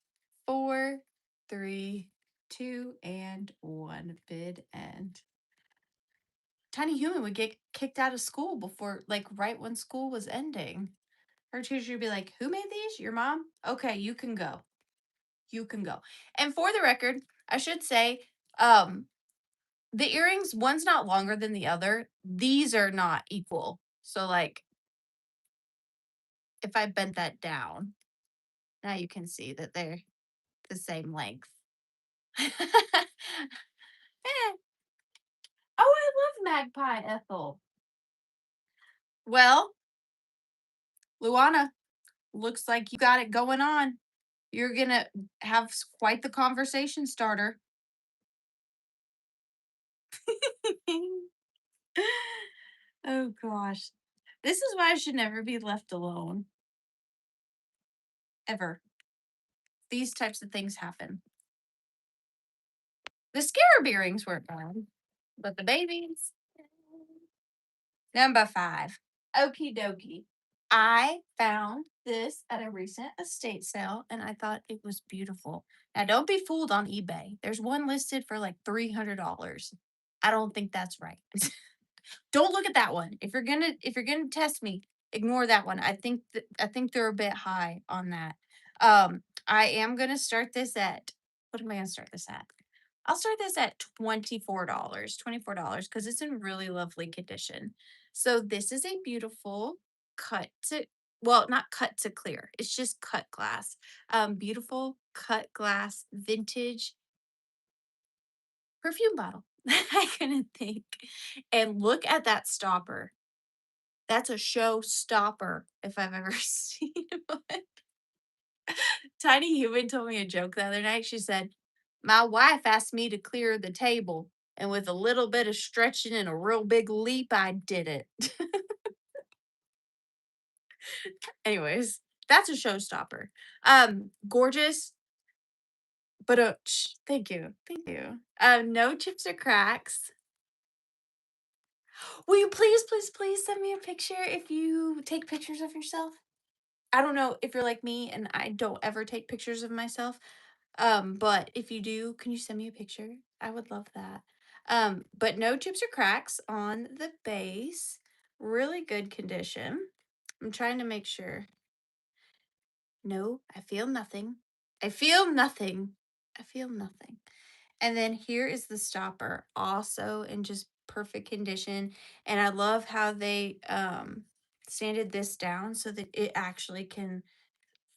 4, 3, 2, and 1. Bid end. Tiny Human would get kicked out of school before, like, right when school was ending. Her teacher would be like, who made these? Your mom? Okay, you can go. You can go. And for the record, I should say, the earrings, one's not longer than the other. These are not equal. So, like, if I bent that down, now you can see that they're the same length. Eh. Oh, I love Magpie Ethel. Well, Luana, looks like you got it going on. You're gonna have quite the conversation starter. Oh gosh. This is why I should never be left alone. Ever. These types of things happen. The scarab earrings weren't bad, but the babies. Number 5. Okie dokie. I found this at a recent estate sale and I thought it was beautiful. Now, don't be fooled on eBay. There's one listed for like $300. I don't think that's right. Don't look at that one. If you're gonna test me, Ignore that one. I think they're a bit high on that. I am gonna start this at what am I gonna start this at? I'll start this at $24. $24 because it's in really lovely condition. So this is a beautiful cut to well, not cut to clear. It's just cut glass. Beautiful cut glass vintage perfume bottle. I couldn't think. And look at that stopper. That's a showstopper if I've ever seen one. Tiny Human told me a joke the other night. She said, "My wife asked me to clear the table, and with a little bit of stretching and a real big leap, I did it." Anyways, that's a showstopper. Gorgeous, but thank you, thank you. No chips or cracks. Will you please, please, please send me a picture if you take pictures of yourself? I don't know if you're like me and I don't ever take pictures of myself. But if you do, can you send me a picture? I would love that. But no chips or cracks on the base. Really good condition. I'm trying to make sure. No, I feel nothing. I feel nothing. I feel nothing. And then here is the stopper, also in just perfect condition. And I love how they sanded this down so that it actually can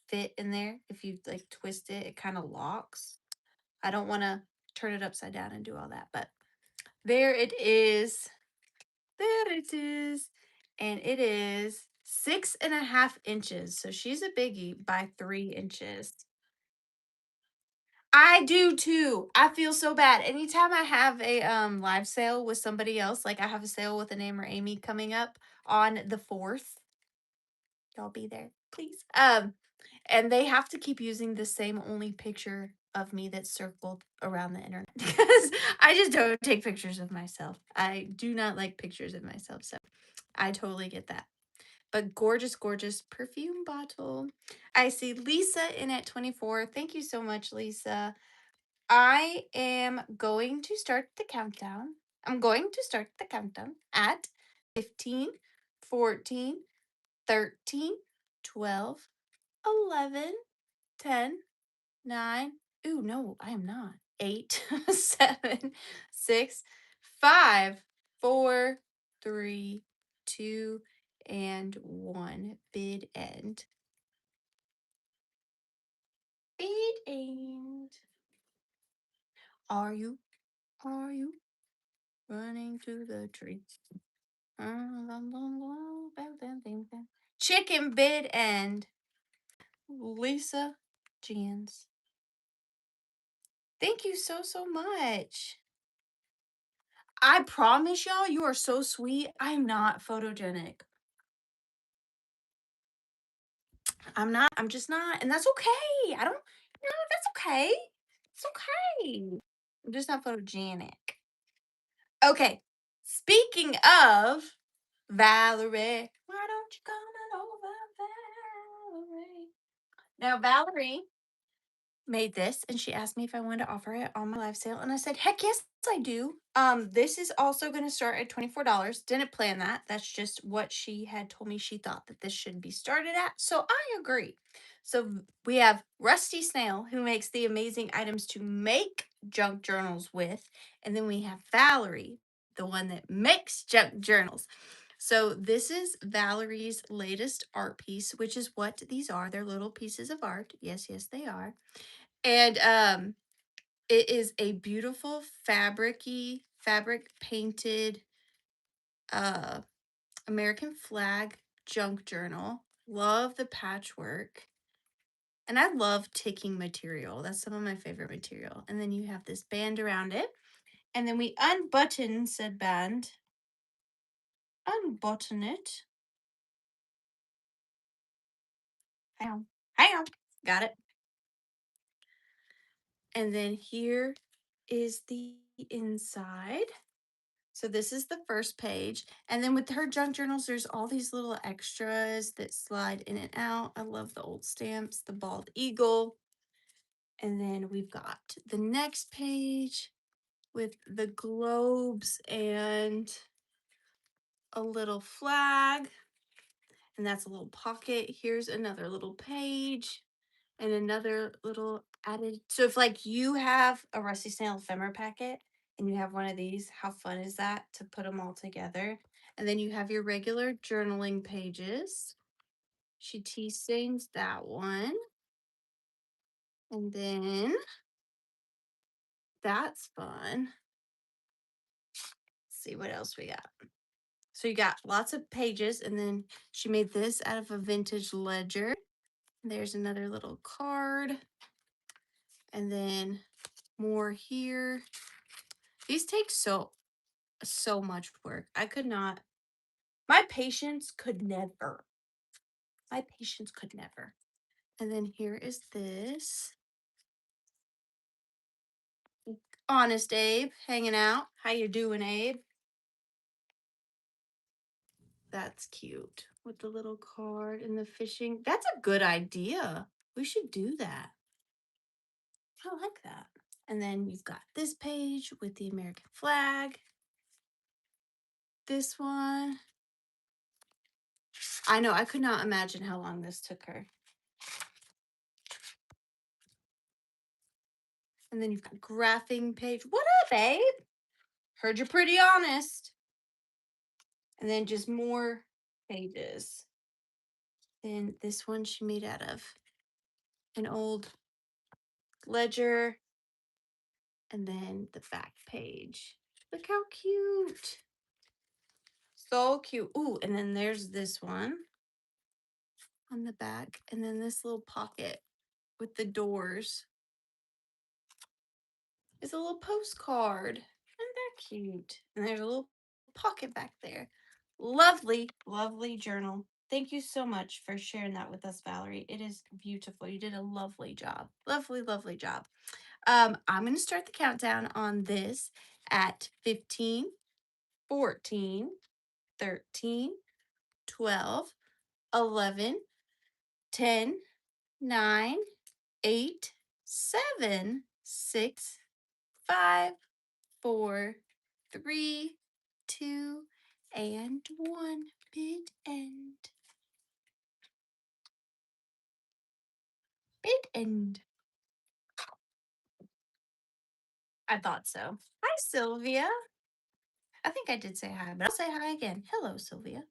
fit in there. If you like twist it, it kind of locks. I don't want to turn it upside down and do all that, but there it is. There it is. And it is 6.5 inches. So she's a biggie by 3 inches. I do too. I feel so bad. Anytime I have a live sale with somebody else, like I have a sale with a name or Amy coming up on the 4th. Y'all be there, please. And they have to keep using the same only picture of me that's circled around the internet because I just don't take pictures of myself. I do not like pictures of myself, so I totally get that. But gorgeous, gorgeous perfume bottle. I see Lisa in at 24. Thank you so much, Lisa. I am going to start the countdown. I'm going to start the countdown at 15, 14, 13, 12, 11, 10, 9. Ooh, no, I am not. 8, 7, 6, 5, 4, 3, 2, and 1. Bid end. Bid end. Are you? Are you running to the tree? Chicken bid end. Lisa Jans. Thank you so, so much. I promise y'all, you are so sweet. I'm not photogenic. I'm not. I'm just not. And that's okay. I don't, that's okay. It's okay. I'm just not photogenic. Okay. Speaking of Valerie, why don't you come on over, Valerie? Now, Valerie made this and she asked me if I wanted to offer it on my live sale and I said, "Heck yes, I do." This is also going to start at $24. Didn't plan that. That's just what she had told me she thought that this should be started at. So I agree. So we have Rusty Snail who makes the amazing items to make junk journals with, and then we have Valerie, the one that makes junk journals. So this is Valerie's latest art piece, which is what these are. They're little pieces of art. Yes, yes, they are. And it is a beautiful fabric painted uh American flag junk journal. Love the patchwork. And I love ticking material. That's some of my favorite material. And then you have this band around it. And then we unbutton said band. Unbutton it. Hang on. Hang on. Got it. And then here is the inside. So this is the first page. And then with her junk journals, there's all these little extras that slide in and out. I love the old stamps, the bald eagle. And then we've got the next page with the globes and a little flag. and that's a little pocket. Here's another little page and another little added. So if like you have a rusty snail ephemera packet and you have one of these, how fun is that to put them all together? And then you have your regular journaling pages. She tea stains that one. And then that's fun. Let's see what else we got. So you got lots of pages, and then she made this out of a vintage ledger. There's another little card, and then more here. These take so much work. I could not. My patience could never. My patience could never. And then here is this. Honest Abe hanging out. How you doing, Abe? That's cute. With the little card and the fishing. That's a good idea. We should do that. I like that. And then you've got this page with the American flag. This one. I know, I could not imagine how long this took her. And then you've got graphing page. What up, babe? Heard you're pretty honest. And then just more pages. Then this one she made out of an old ledger. And then the back page. Look how cute. So cute. Ooh, and then there's this one on the back. And then this little pocket with the doors is a little postcard. Isn't that cute? And there's a little pocket back there. Lovely, lovely journal. Thank you so much for sharing that with us, Valerie. It is beautiful. You did a lovely job. Lovely, lovely job. I'm going to start the countdown on this at 15, 14, 13, 12, 11, 10, 9, 8, 7, 6, 5, 4, 3, 2, and 1. Bid end. Bid end. I thought so. Hi, Sylvia. I think I did say hi, but I'll say hi again. Hello, Sylvia.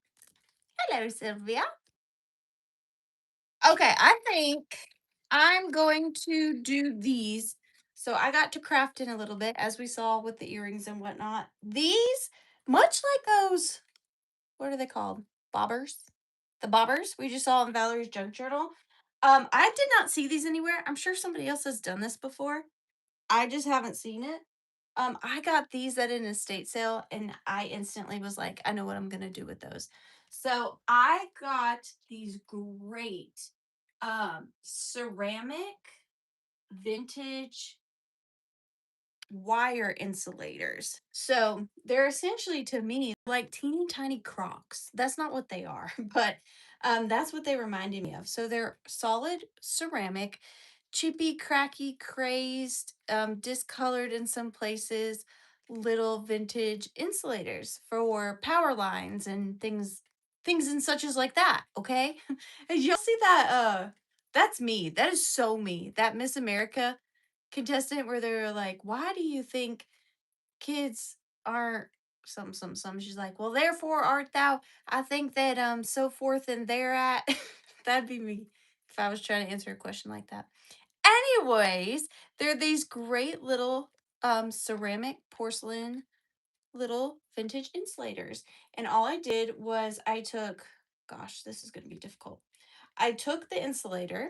Hello, Sylvia. Okay, I think I'm going to do these. So I got to craft in a little bit, as we saw with the earrings and whatnot. These, much like those, what are they called? Bobbers? The bobbers we just saw in Valerie's junk journal. I did not see these anywhere. I'm sure somebody else has done this before. I just haven't seen it. I got these at an estate sale and I instantly was like, I know what I'm gonna do with those. So I got these great ceramic vintage wire insulators. So they're essentially to me like teeny tiny Crocs. That's not what they are, but that's what they reminded me of. So they're solid ceramic, chippy, cracky, crazed, discolored in some places, little vintage insulators for power lines and things and such as like that. Okay. And you'll see that that's me. That is so me. That Miss America contestant where they're like, "Why do you think kids aren't some?" She's like, "Well, therefore art thou." I think that so forth and thereat. That'd be me if I was trying to answer a question like that. Anyways, they're these great little ceramic porcelain little vintage insulators. And all I did was I took, gosh, this is going to be difficult. I took the insulator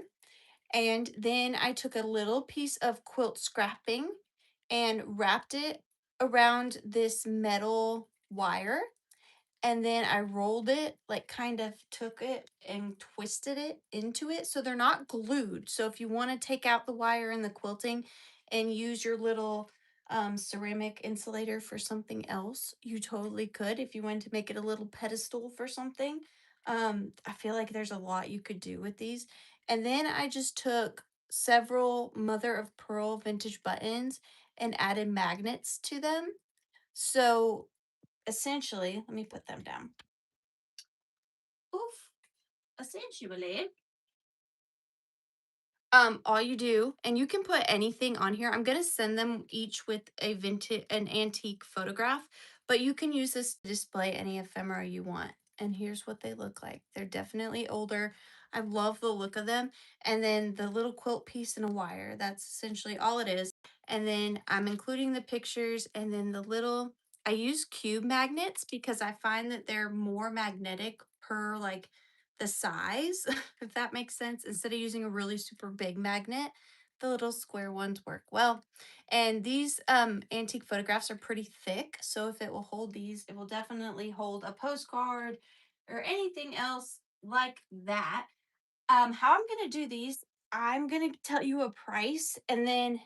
and then I took a little piece of quilt scrapping and wrapped it around this metal wire. And then I rolled it, like kind of took it and twisted it into it. So they're not glued. So if you want to take out the wire and the quilting and use your little ceramic insulator for something else, you totally could. If you wanted to make it a little pedestal for something, I feel like there's a lot you could do with these. And then I just took several mother of pearl vintage buttons and added magnets to them. So essentially, let me put them down. Oof. essentially, all you do, and you can put anything on here. I'm gonna send them each with a an antique photograph, but you can use this to display any ephemera you want. And here's what they look like. They're definitely older. I love the look of them. And then the little quilt piece and a wire. That's essentially all it is. And then I'm including the pictures and then the little, I use cube magnets because I find that they're more magnetic per like the size, if that makes sense. Instead of using a really super big magnet, the little square ones work well. And these antique photographs are pretty thick, so if it will hold these, it will definitely hold a postcard or anything else like that. How I'm gonna do these, I'm gonna tell you a price, and then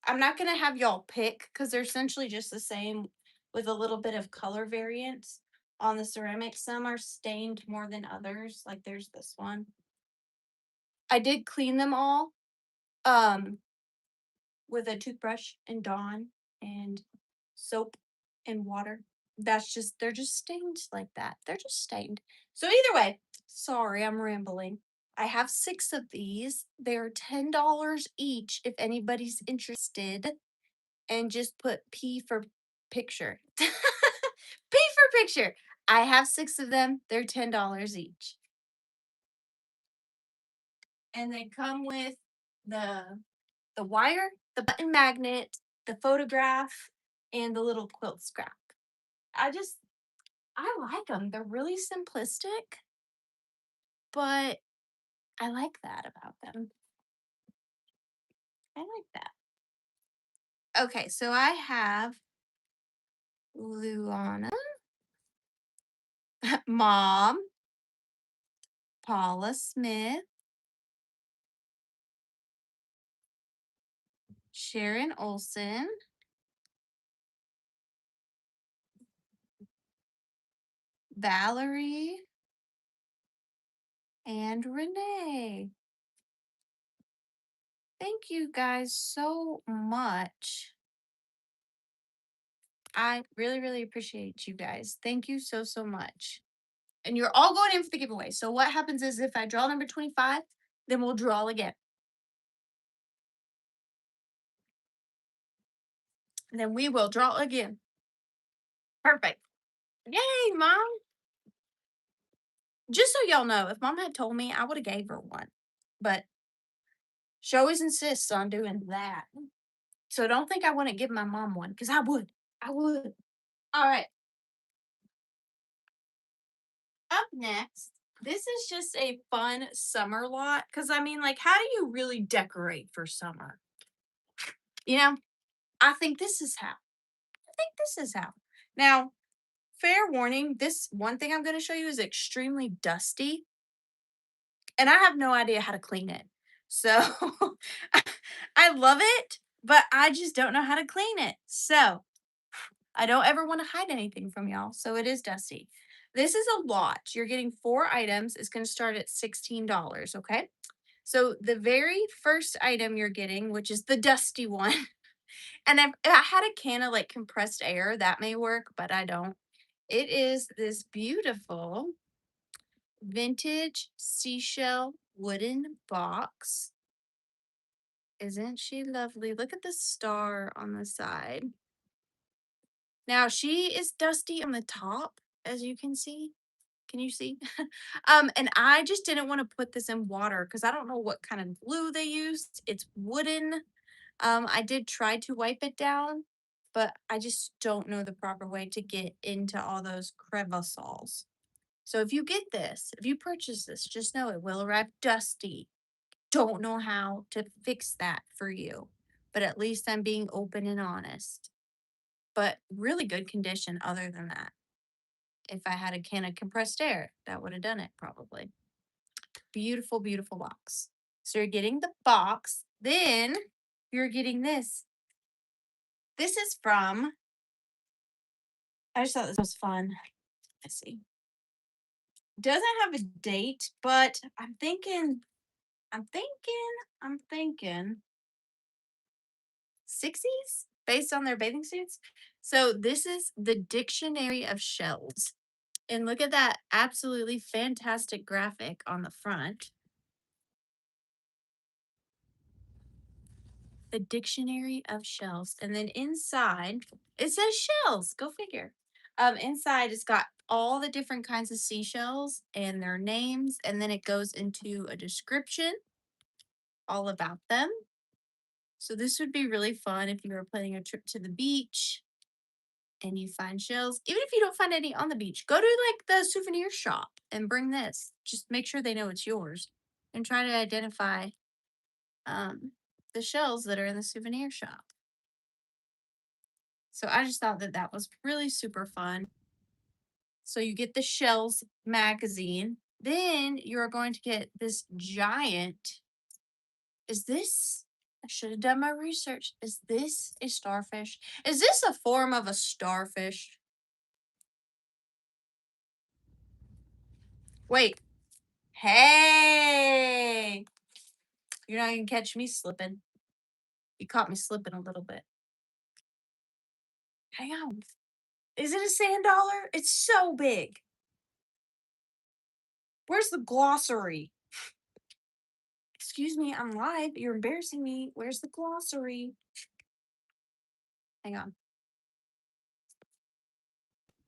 I'm not gonna have y'all pick because they're essentially just the same with a little bit of color variance on the ceramic. Some are stained more than others. Like there's this one. I did clean them all um with a toothbrush and Dawn and soap and water. That's just they're just stained like that. They're just stained. So either way, sorry, I'm rambling. I have 6 of these. They're $10 each if anybody's interested. And just put P for picture. P for picture. I have 6 of them. They're $10 each. And they come with the wire, the button magnet, the photograph, and the little quilt scrap. I just I like them. They're really simplistic, but I like that about them. I like that. Okay, so I have Luana, Mom, Paula Smith, Sharon Olson, Valerie, and Renee. Thank you guys so much. I really, really appreciate you guys. Thank you so, so much. And you're all going in for the giveaway. So what happens is if I draw number 25, then we'll draw again. And then we will draw again. Perfect. Yay, Mom. Just so y'all know, if Mom had told me, I would have gave her one. But she always insists on doing that. So don't think I wouldn't give my mom one, because I would. I would. All right. Up next, this is just a fun summer lot. Because, I mean, like, how do you really decorate for summer? You know, I think this is how. I think this is how. Now, fair warning, this one thing I'm going to show you is extremely dusty, and I have no idea how to clean it. So I love it, but I just don't know how to clean it. So I don't ever want to hide anything from y'all. So it is dusty. This is a lot. You're getting 4 items. It's going to start at $16. Okay. So the very first item you're getting, which is the dusty one, and if I had a can of like compressed air, that may work, but I don't. It is this beautiful vintage seashell wooden box. Isn't she lovely? Look at the star on the side. Now she is dusty on the top, as you can see. Can you see? And I just didn't want to put this in water because I don't know what kind of glue they used. It's wooden. I did try to wipe it down, but I just don't know the proper way to get into all those crevices. So if you get this, if you purchase this, just know it will arrive dusty. Don't know how to fix that for you, but at least I'm being open and honest. But really good condition other than that. If I had a can of compressed air, that would have done it probably. Beautiful, beautiful box. So you're getting the box, then you're getting this. This is from, I just thought this was fun. Let's see. Doesn't have a date, but I'm thinking, I'm thinking 60s based on their bathing suits. So this is the Dictionary of Shells. And look at that absolutely fantastic graphic on the front. The Dictionary of Shells. And then inside, it says shells. Go figure. Inside, it's got all the different kinds of seashells and their names. And then it goes into a description all about them. So this would be really fun if you were planning a trip to the beach and you find shells. Even if you don't find any on the beach, go to like the souvenir shop and bring this. Just make sure they know it's yours and try to identify um, the shells that are in the souvenir shop. So I just thought that that was really super fun. So you get the Shells magazine. Then you're going to get this giant. Is this? I should have done my research. Is this a starfish? Is this a form of a starfish? Wait. Hey. You're not going to catch me slipping. You caught me slipping a little bit. Hang on. Is it a sand dollar? It's so big. Where's the glossary? Excuse me, I'm live. You're embarrassing me. Where's the glossary? Hang on.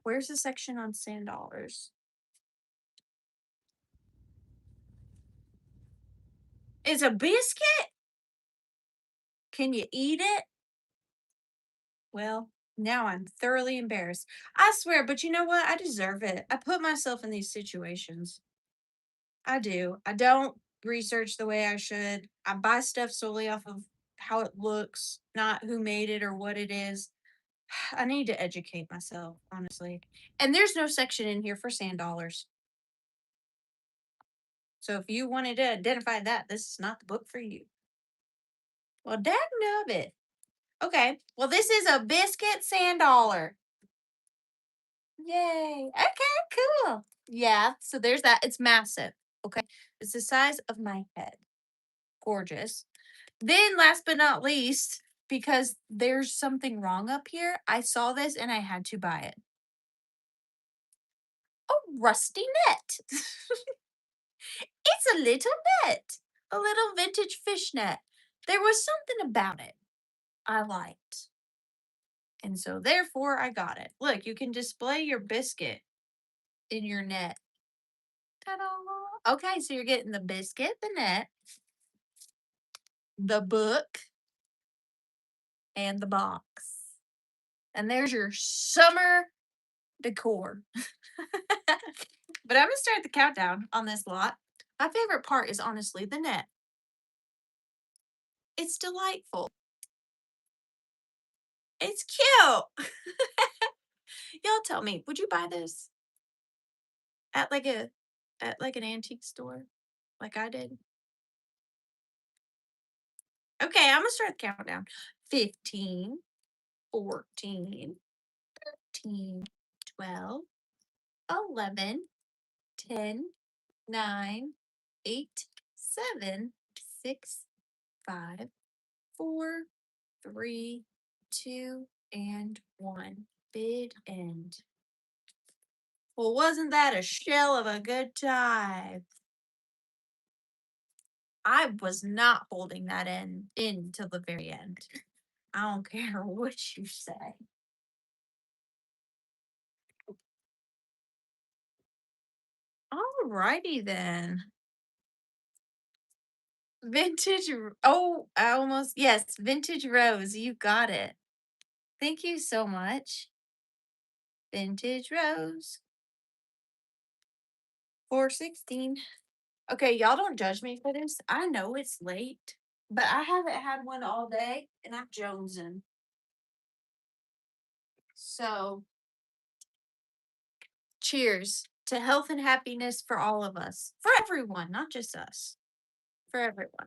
Where's the section on sand dollars? It's a biscuit? Can you eat it? Well, now I'm thoroughly embarrassed. I swear, but you know what? I deserve it. I put myself in these situations. I do. I don't research the way I should. I buy stuff solely off of how it looks, not who made it or what it is. I need to educate myself, honestly. And there's no section in here for sand dollars. So if you wanted to identify that, this is not the book for you. Well, it. Okay. Well, this is a biscuit sand dollar. Yay. Okay, cool. Yeah. So there's that. It's massive. Okay. It's the size of my head. Gorgeous. Then, last but not least, because there's something wrong up here, I saw this and I had to buy it. A rusty net. It's a little net, a little vintage fishnet. There was something about it I liked. And so, therefore, I got it. Look, you can display your biscuit in your net. Ta-da! Okay, so you're getting the biscuit, the net, the book, and the box. And there's your summer decor. But I'm gonna start the countdown on this lot. My favorite part is honestly the net. It's delightful. It's cute. Y'all tell me, would you buy this at an antique store like I did? Okay, I'm gonna start the countdown. 15, 14, 13, 12, 11, 10, 9, 8, 7, 6, 5, 4, 3, 2, and 1. Bid end. Well, wasn't that a shell of a good time? I was not holding that in till the very end. I don't care what you say. Alrighty then. Oh, I almost, yes, Vintage Rose. You got it. Thank you so much. Vintage Rose. 416. Okay, y'all don't judge me for this. I know it's late, but I haven't had one all day and I'm jonesing. So, cheers to health and happiness for all of us, for everyone, not just us, for everyone.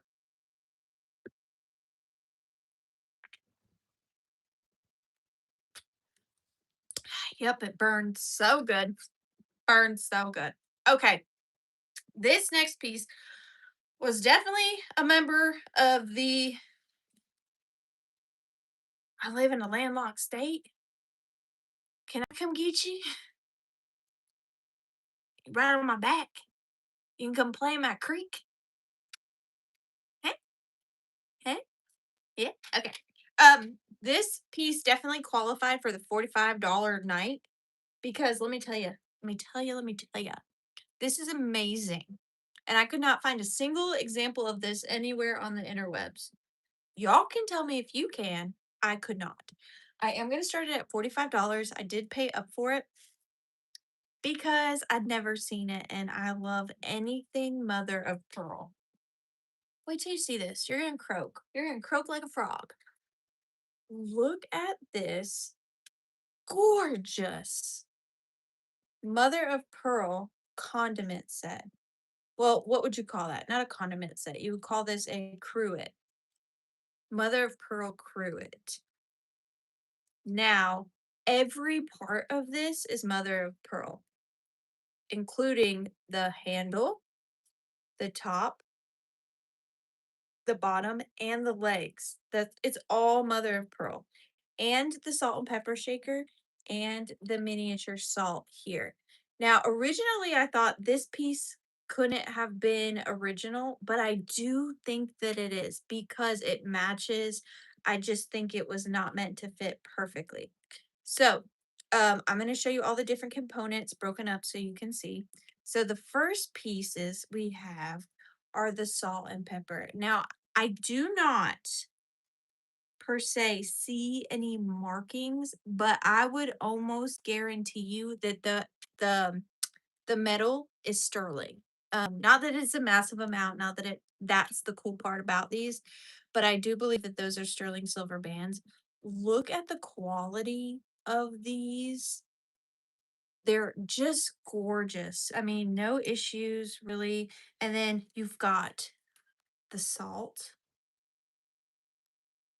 Yep, it burns so good. Burns so good. Okay, this next piece was definitely a member of the I live in a landlocked state. Can I come get you? right on my back. You can come play in my creek. Hey, hey, yeah, okay. This piece definitely qualified for the $45 night because let me tell you, this is amazing. And I could not find a single example of this anywhere on the interwebs. Y'all can tell me if you can. I could not. I am going to start it at $45. I did pay up for it because I'd never seen it and I love anything mother of pearl. Wait till you see this. You're going to croak. You're going to croak like a frog. Look at this gorgeous mother of pearl condiment set. Well, what would you call that? Not a condiment set. You would call this a cruet. Mother of pearl cruet. Now, every part of this is mother of pearl, including the handle, the top, the bottom, and the legs. That it's all mother of pearl. And the salt and pepper shaker and the miniature salt here. Now, originally I thought this piece couldn't have been original, but I do think that it is because it matches. I just think it was not meant to fit perfectly. So, I'm going to show you all the different components broken up so you can see. So, the first pieces we have are the salt and pepper. Now, I do not per se see any markings, but I would almost guarantee you that the the metal is sterling. Not that it's a massive amount, not that that's the cool part about these, but I do believe that those are sterling silver bands. Look at the quality of these. They're just gorgeous. I mean, no issues really. And then you've got the salt.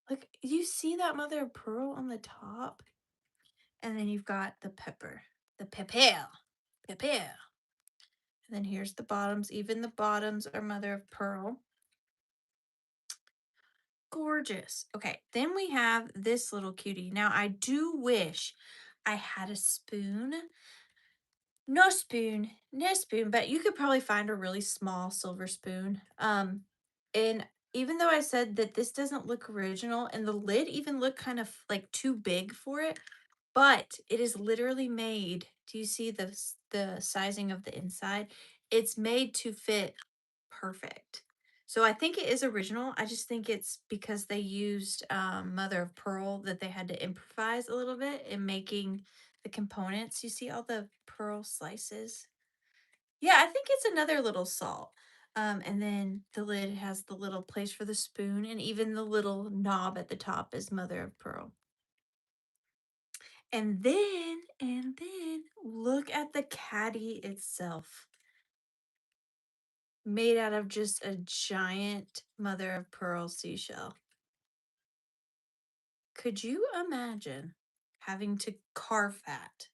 Like, you see that mother of pearl on the top? And then you've got the pepper, the pepper. And then here's the bottoms. Even the bottoms are mother of pearl. Gorgeous. Okay, then we have this little cutie. Now, I do wish I had a spoon. No spoon, but you could probably find a really small silver spoon. And even though I said that this doesn't look original and the lid even looked kind of like too big for it, but it is literally made. Do you see the sizing of the inside? It's made to fit perfect. So I think it is original. I just think it's because they used mother of pearl that they had to improvise a little bit in making the components. You see all the pearl slices? Yeah, I think it's another little salt. And then the lid has the little place for the spoon, and even the little knob at the top is mother of pearl. And then look at the caddy itself. Made out of just a giant mother of pearl seashell. Could you imagine having to carve that?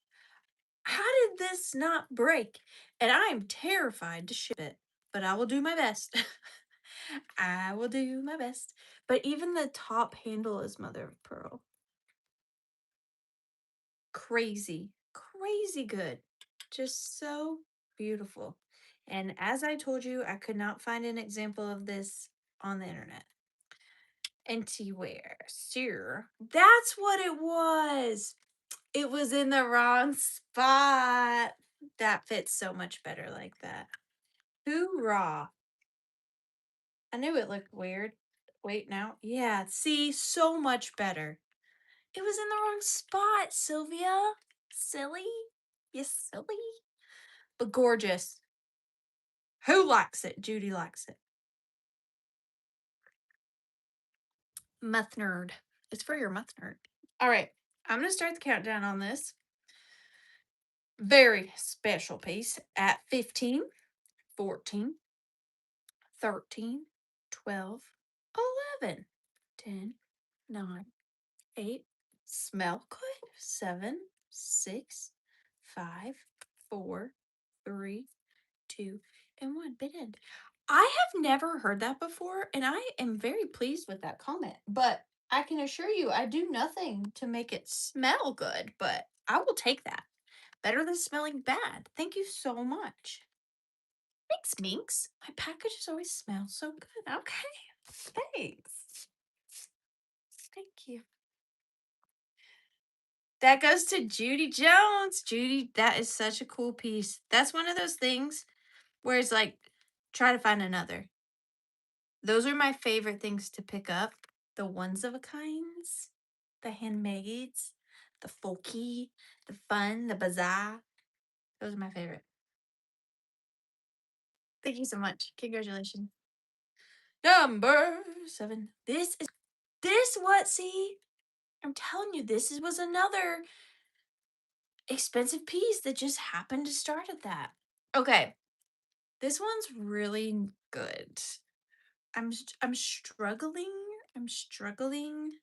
How did this not break? And I am terrified to ship it, but I will do my best. I will do my best. But even the top handle is mother of pearl. Crazy, crazy good. Just so beautiful. And as I told you, I could not find an example of this on the internet. Anywhere. Sure. That's what it was. It was in the wrong spot. That fits so much better like that. Hoorah. I knew it looked weird. Wait now. Yeah, see, so much better. It was in the wrong spot, Sylvia. Silly. You silly. But gorgeous. Who likes it? Judy likes it. Muth nerd. It's for your muth nerd. All right. I'm going to start the countdown on this very special piece at 15, 14, 13, 12, 11, 10, 9, 8. Smell good. 7, 6, 5, 4, 3, 2, and 1. Bit end. I have never heard that before, and I am very pleased with that comment. But I can assure you, I do nothing to make it smell good, but I will take that. Better than smelling bad. Thank you so much. Thanks, Minx. My packages always smell so good. Okay. Thanks. Thank you. That goes to Judy Jones. Judy, that is such a cool piece. That's one of those things where it's like, try to find another. Those are my favorite things to pick up. The ones of a kinds, the handmaids, the folky, the fun, the bazaar. Those are my favorite. Thank you so much. Congratulations. Number 7. This what, see? I'm telling you, was another expensive piece that just happened to start at that. Okay. This one's really good. I'm struggling. I'm struggling.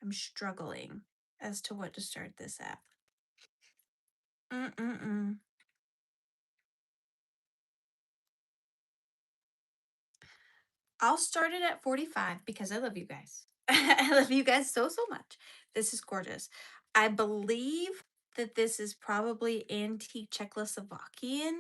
I'm struggling as to what to start this at. Mm-mm-mm. I'll start it at 45 because I love you guys. I love you guys so, so much. This is gorgeous. I believe that this is probably antique Czechoslovakian,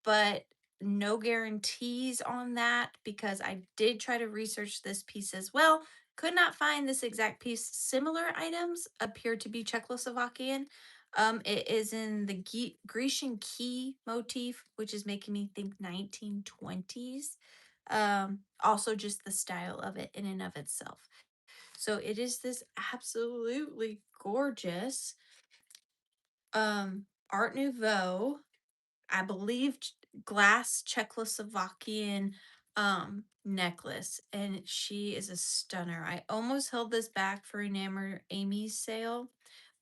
but no guarantees on that because I did try to research this piece as well. Could not find this exact piece. Similar items appear to be Czechoslovakian. It is in the Grecian key motif, which is making me think 1920s. Also just the style of it in and of itself. So it is this absolutely gorgeous Art Nouveau, I believe glass Czechoslovakian necklace, and she is a stunner. I almost held this back for Enamored Amy's sale,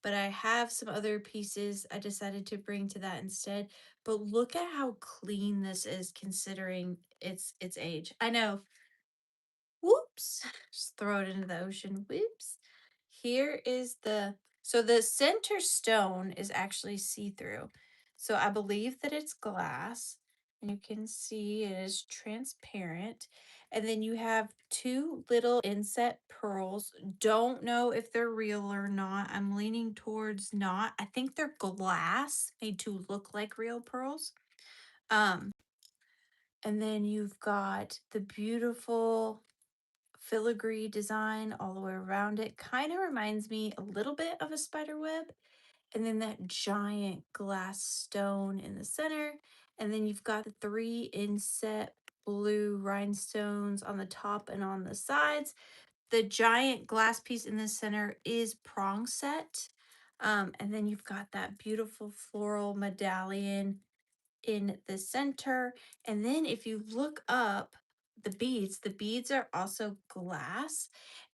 but I have some other pieces I decided to bring to that instead. But look at how clean this is considering its age. I know. Whoops. Just throw it into the ocean. Whoops. Here is so the center stone is actually see-through. So I believe that it's glass. And you can see it is transparent. And then you have 2 little inset pearls. Don't know if they're real or not. I'm leaning towards not. I think they're glass made to look like real pearls. And then you've got the beautiful filigree design all the way around it. Kind of reminds me a little bit of a spider web. And then that giant glass stone in the center. And then you've got the 3 inset blue rhinestones on the top and on the sides. The giant glass piece in the center is prong set. And then you've got that beautiful floral medallion in the center. And then if you look up the beads are also glass.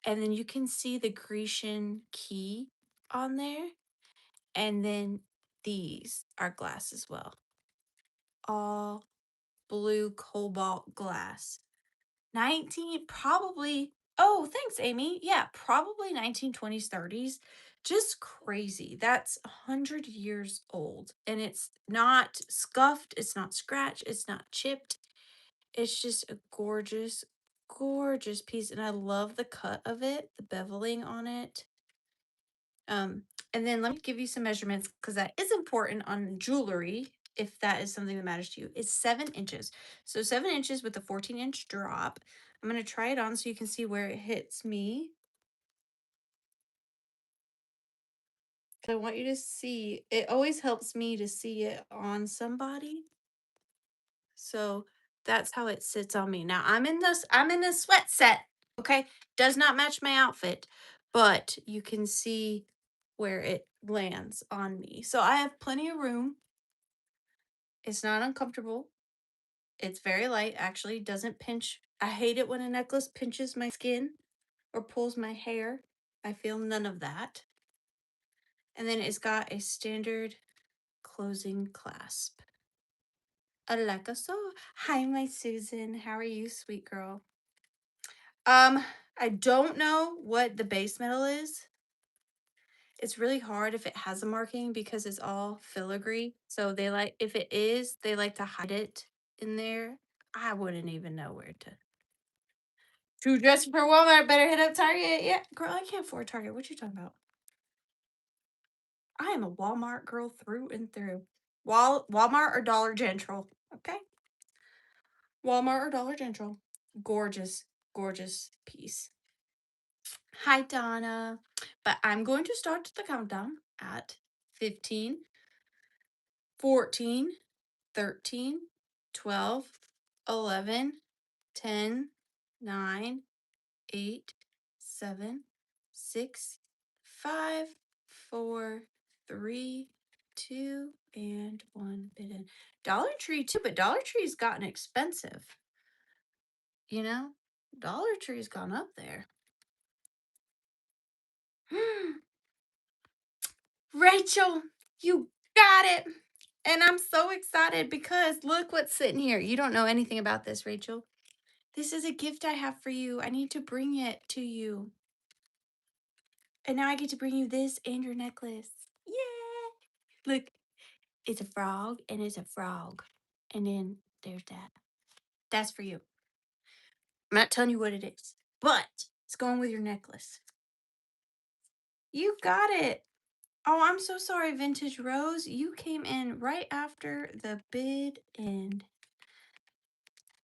And then you can see the Grecian key on there. And then these are glass as well. All blue cobalt glass. 19, probably. Oh, thanks, Amy. Yeah, probably 1920s, 30s. Just crazy. That's 100 years old. And it's not scuffed, it's not scratched, it's not chipped. It's just a gorgeous, gorgeous piece. And I love the cut of it, the beveling on it. And then let me give you some measurements because that is important on jewelry if that is something that matters to you. It's 7 inches. So 7 inches with a 14-inch drop. I'm going to try it on so you can see where it hits me. I want you to see, it always helps me to see it on somebody. So that's how it sits on me. Now I'm in a sweat set, okay? Does not match my outfit, but you can see where it lands on me. So I have plenty of room. It's not uncomfortable. It's very light, actually, doesn't pinch. I hate it when a necklace pinches my skin or pulls my hair. I feel none of that. And then it's got a standard closing clasp. Like so. Hi, my Susan. How are you, sweet girl? I don't know what the base metal is. It's really hard if it has a marking because it's all filigree. So if it is, they like to hide it in there. I wouldn't even know where to. True dressing for Walmart, better hit up Target. Yeah, girl, I can't afford Target. What you talking about? I am a Walmart girl through and through. Walmart or Dollar General, okay? Walmart or Dollar General. Gorgeous, gorgeous piece. Hi, Donna. But I'm going to start the countdown at 15, 14, 13, 12, 11, 10, 9, 8, 7, 6, 5, 4, 3, 2, and 1 bidden. Dollar Tree too, but Dollar Tree's gotten expensive. You know, Dollar Tree's gone up there. Rachel, you got it. And I'm so excited because look what's sitting here. You don't know anything about this, Rachel. This is a gift I have for you. I need to bring it to you. And now I get to bring you this and your necklace. Yeah. Look, it's a frog and it's a frog. And then there's that. That's for you. I'm not telling you what it is, but it's going with your necklace. You got it. Oh, I'm so sorry, Vintage Rose. You came in right after the bid end.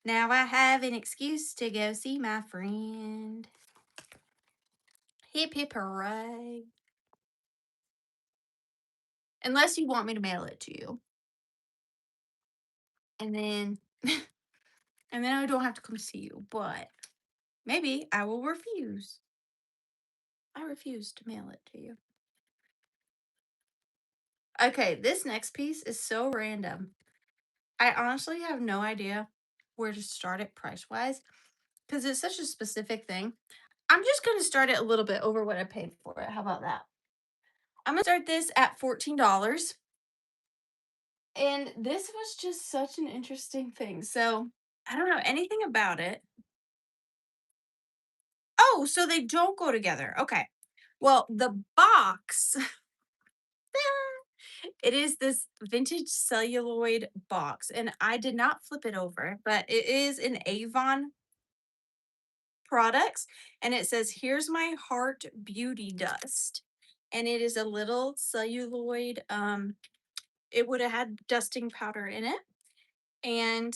Now I have an excuse to go see my friend. Hip hip hooray. Unless you want me to mail it to you. And then and then I don't have to come see you, but maybe I will refuse. I refuse to mail it to you. Okay, this next piece is so random. I honestly have no idea where to start it price wise because it's such a specific thing. I'm just going to start it a little bit over what I paid for it. How about that? I'm going to start this at $14. And this was just such an interesting thing. So I don't know anything about it. Oh, so they don't go together. Okay. Well, the box, it is this vintage celluloid box. And I did not flip it over, but it is an Avon products. And it says, "Here's my heart beauty dust." And it is a little celluloid, it would have had dusting powder in it. And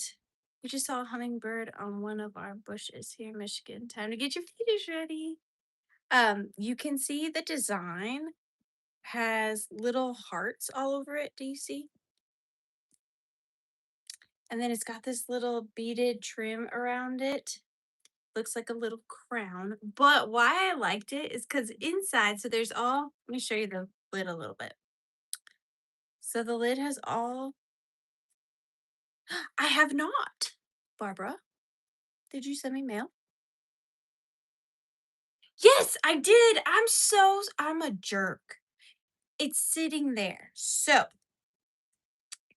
we just saw a hummingbird on one of our bushes here in Michigan. Time to get your feeders ready. You can see the design has little hearts all over it. Do you see? And then it's got this little beaded trim around it. Looks like a little crown. But why I liked it is because inside, so there's all, let me show you the lid a little bit. So the lid has all, I have not, Barbara. Did you send me mail? Yes, I did. I'm a jerk. It's sitting there. So,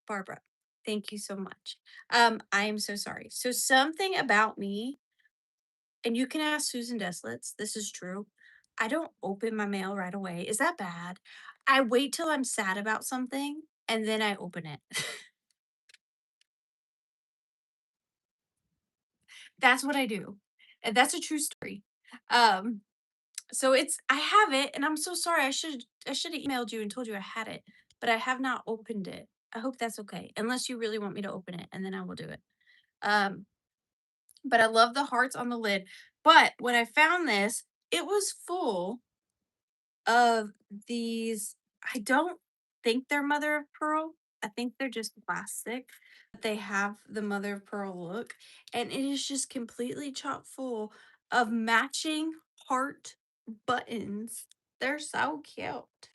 Barbara, thank you so much. I am so sorry. So something about me, and you can ask Susan Deslitz, this is true. I don't open my mail right away. Is that bad? I wait till I'm sad about something and then I open it. That's what I do. And that's a true story. Um, so it's I have it and I'm so sorry. I should have emailed you and told you I had it, but I have not opened it. I hope that's okay. Unless you really want me to open it and then I will do it. Um, but I love the hearts on the lid. But when I found this, it was full of these. I don't think they're mother of pearl. I think they're just plastic. But they have the mother of pearl look. And it is just completely chock full of matching heart buttons. They're so cute.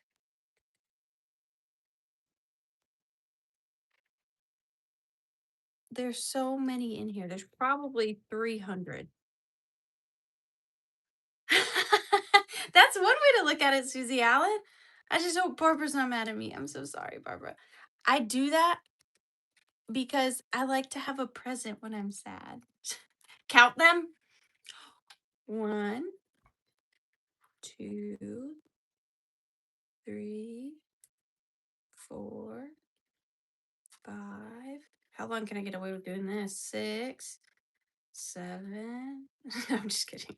There's so many in here. There's probably 300. That's one way to look at it, Susie Allen. I just hope Barbara's not mad at me. I'm so sorry, Barbara. I do that because I like to have a present when I'm sad. Count them. 1, 2, 3, 4, 5. How long can I get away with doing this? 6, 7. I'm just kidding.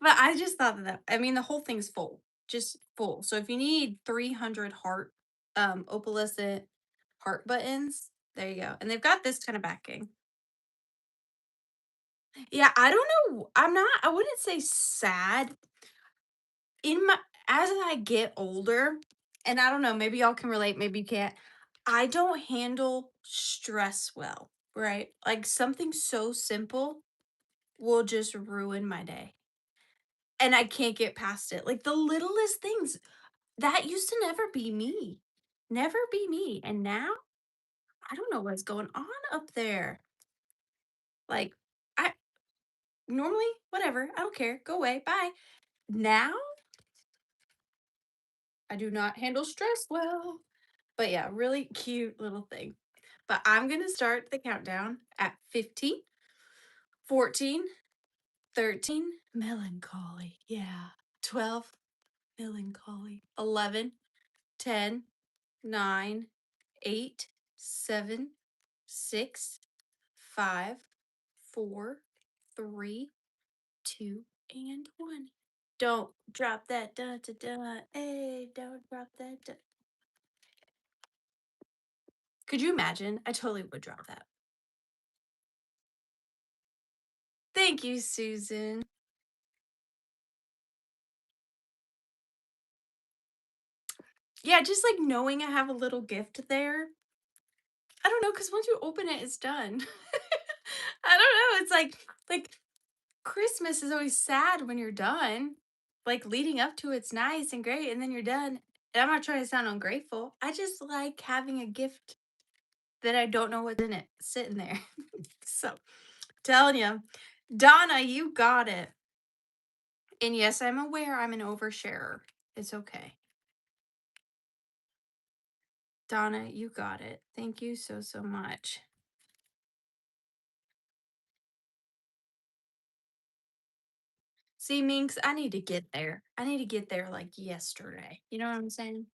But I just thought that, I mean, the whole thing's full. just full. So if you need 300 heart, opalescent heart buttons, there you go. And they've got this kind of backing. Yeah, I don't know. I wouldn't say sad. In my As I get older, and I don't know, maybe y'all can relate, maybe you can't. I don't handle stress well, right? Like something so simple will just ruin my day. And I can't get past it. Like the littlest things that used to never be me. Never be me. And now I don't know what's going on up there. Like I normally, whatever, I don't care. Go away. Bye. Now I do not handle stress well. But yeah, really cute little thing. But I'm going to start the countdown at 15, 14, 13, melancholy. Yeah. 12, melancholy. 11, 10, 9, 8, 7, 6, 5, 4, 3, 2, and 1. Don't drop that da da da. Hey, don't drop that da. Could you imagine? I totally would drop that. Thank you, Susan. Yeah, just like knowing I have a little gift there. I don't know, because once you open it, it's done. I don't know. It's like Christmas is always sad when you're done. Like leading up to it's nice and great, and then you're done. And I'm not trying to sound ungrateful. I just like having a gift that I don't know what's in it sitting there. So telling you, Donna, you got it. And yes, I'm aware I'm an oversharer. It's okay. Donna, you got it. Thank you so, so much. See, Minx, I need to get there. I need to get there like yesterday. You know what I'm saying?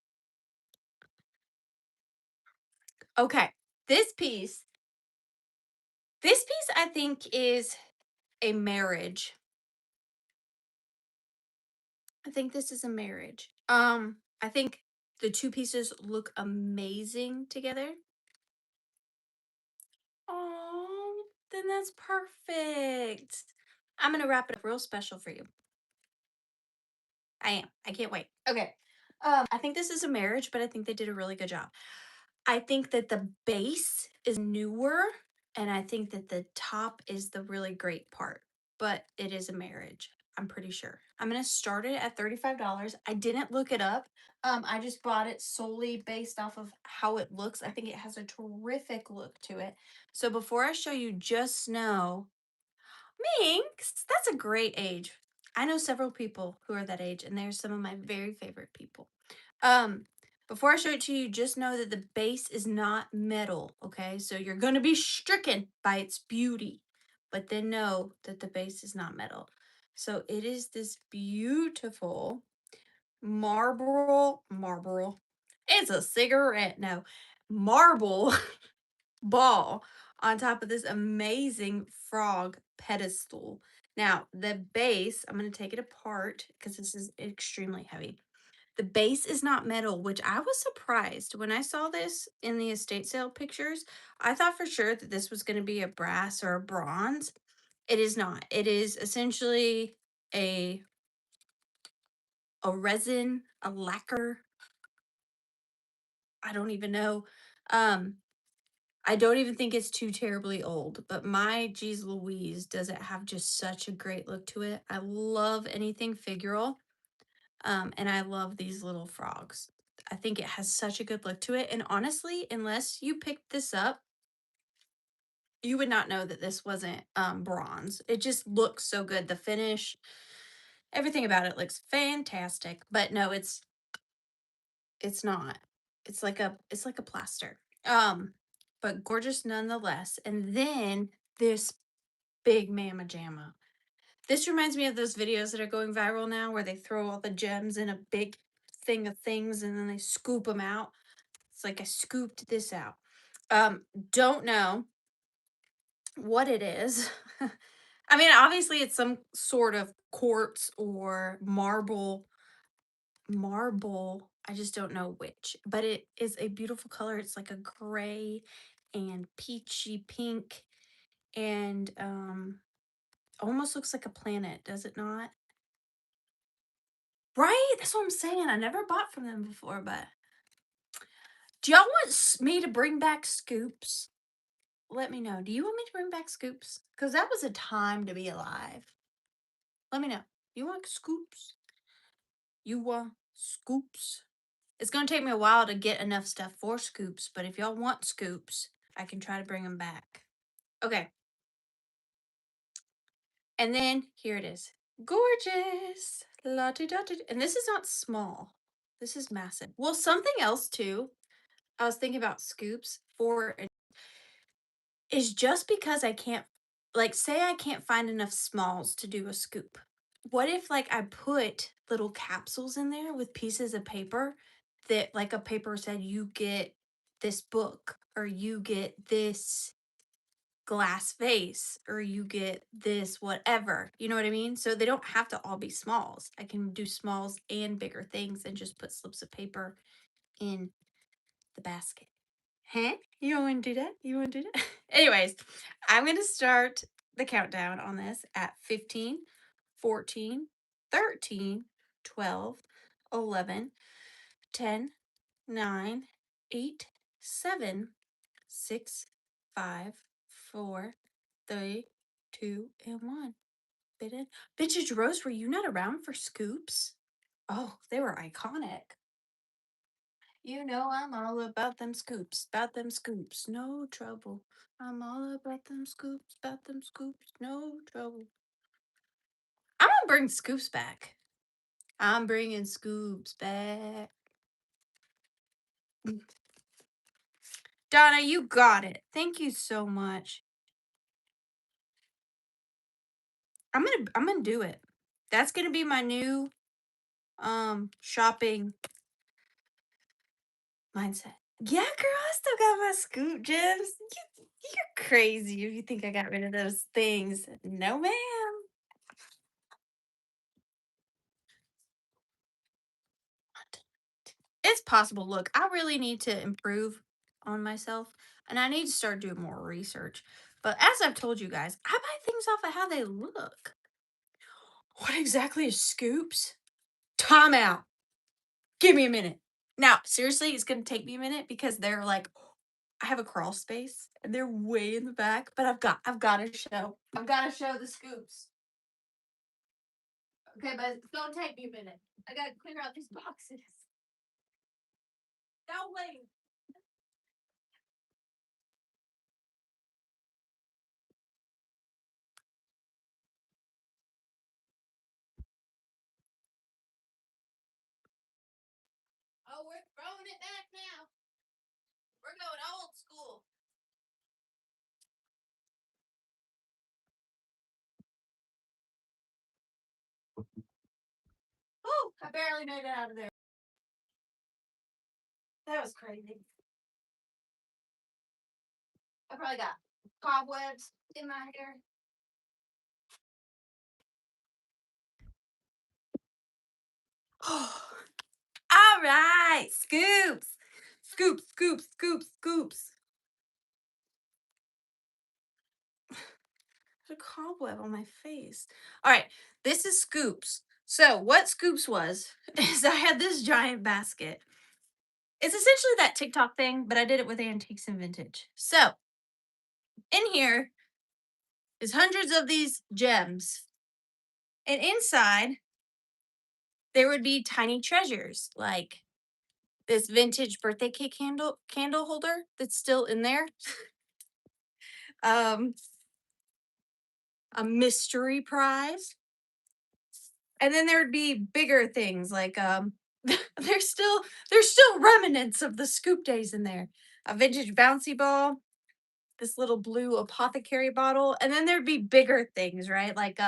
Okay. This piece, this piece I think is a marriage. I think this is a marriage. I think the two pieces look amazing together. Oh, then that's perfect. I'm gonna wrap it up real special for you. I am. I can't wait. Okay. I think this is a marriage, but I think they did a really good job. I think that the base is newer, and I think that the top is the really great part, but it is a marriage. I'm pretty sure. I'm gonna start it at $35. I didn't look it up. I just bought it solely based off of how it looks. I think it has a terrific look to it. So before I show you, just know Minx, that's a great age. I know several people who are that age, and they're some of my very favorite people. Um, Before I show it to you, just know that the base is not metal, okay? So you're going to be stricken by its beauty, but then know that the base is not metal. So it is this beautiful marble. It's a cigarette, no, marble ball on top of this amazing frog pedestal. Now, the base, I'm going to take it apart because this is extremely heavy. The base is not metal, which I was surprised when I saw this in the estate sale pictures. I thought for sure that this was going to be a brass or a bronze. It is not. It is essentially a a resin, a lacquer. I don't even know. Um, I don't even think it's too terribly old, but my geez Louise, does it have just such a great look to it. I love anything figural. And I love these little frogs. I think it has such a good look to it. And honestly, unless you picked this up, you would not know that this wasn't bronze. It just looks so good. The finish, everything about it looks fantastic. But no, it's not. It's like a plaster. But gorgeous nonetheless. And then this big mama jamma. This reminds me of those videos that are going viral now where they throw all the gems in a big thing of things and then they scoop them out. It's like I scooped this out. Don't know what it is. I mean, obviously it's some sort of quartz or marble marble. I just don't know which, but it is a beautiful color. It's like a gray and peachy pink and almost looks like a planet, does it not? Right? That's what I'm saying. I never bought from them before, but do y'all want me to bring back scoops? Let me know. Do you want me to bring back scoops? Because that was a time to be alive. Let me know. You want scoops? You want scoops? It's going to take me a while to get enough stuff for scoops, but if y'all want scoops, I can try to bring them back. Okay. And then here it is. Gorgeous. La -di -da -di. And this is not small. This is massive. Well, something else too. I was thinking about scoops for is just because I can't, like, say I can't find enough smalls to do a scoop. What if, like, I put little capsules in there with pieces of paper that, like, a paper said, you get this book, or you get this glass vase, or you get this whatever. You know what I mean? So they don't have to all be smalls. I can do smalls and bigger things and just put slips of paper in the basket. Huh? You don't want to do that? You want to do that? Anyways, I'm going to start the countdown on this at 15, 14, 13, 12, 11, 10, 9, 8, 7, 6, 5, 4, 3, 2, and 1. Vintage Rose, were you not around for scoops? Oh, they were iconic. You know I'm all about them scoops, no trouble. I'm all about them scoops, no trouble. I'm gonna bring scoops back. I'm bringing scoops back. Donna, you got it. Thank you so much. I'm gonna do it. That's gonna be my new shopping mindset. Yeah, girl, I still got my scoop gems. You're crazy if you think I got rid of those things. No, ma'am. It's possible. Look, I really need to improve on myself and I need to start doing more research. But as I've told you guys, I buy things off of how they look. What exactly is scoops? Time out. Give me a minute. Now, seriously, it's going to take me a minute because they're like, I have a crawl space and they're way in the back, but I've got to show. I've got to show the scoops. Okay, but it's going to take me a minute. I got to clear out these boxes. Don't wait. Oh, we're throwing it back now. We're going old school. Oh, I barely made it out of there. That was crazy. I probably got cobwebs in my hair. All right, scoops. Scoops, scoops, scoops, scoops. There's a cobweb on my face. All right, this is scoops. So what scoops was is I had this giant basket. It's essentially that TikTok thing, but I did it with antiques and vintage. So in here is hundreds of these gems. And inside there would be tiny treasures like this vintage birthday cake candle holder that's still in there. Um, a mystery prize. And then there'd be bigger things like there's still remnants of the scoop days in there. A vintage bouncy ball, this little blue apothecary bottle, and then there'd be bigger things, right? Like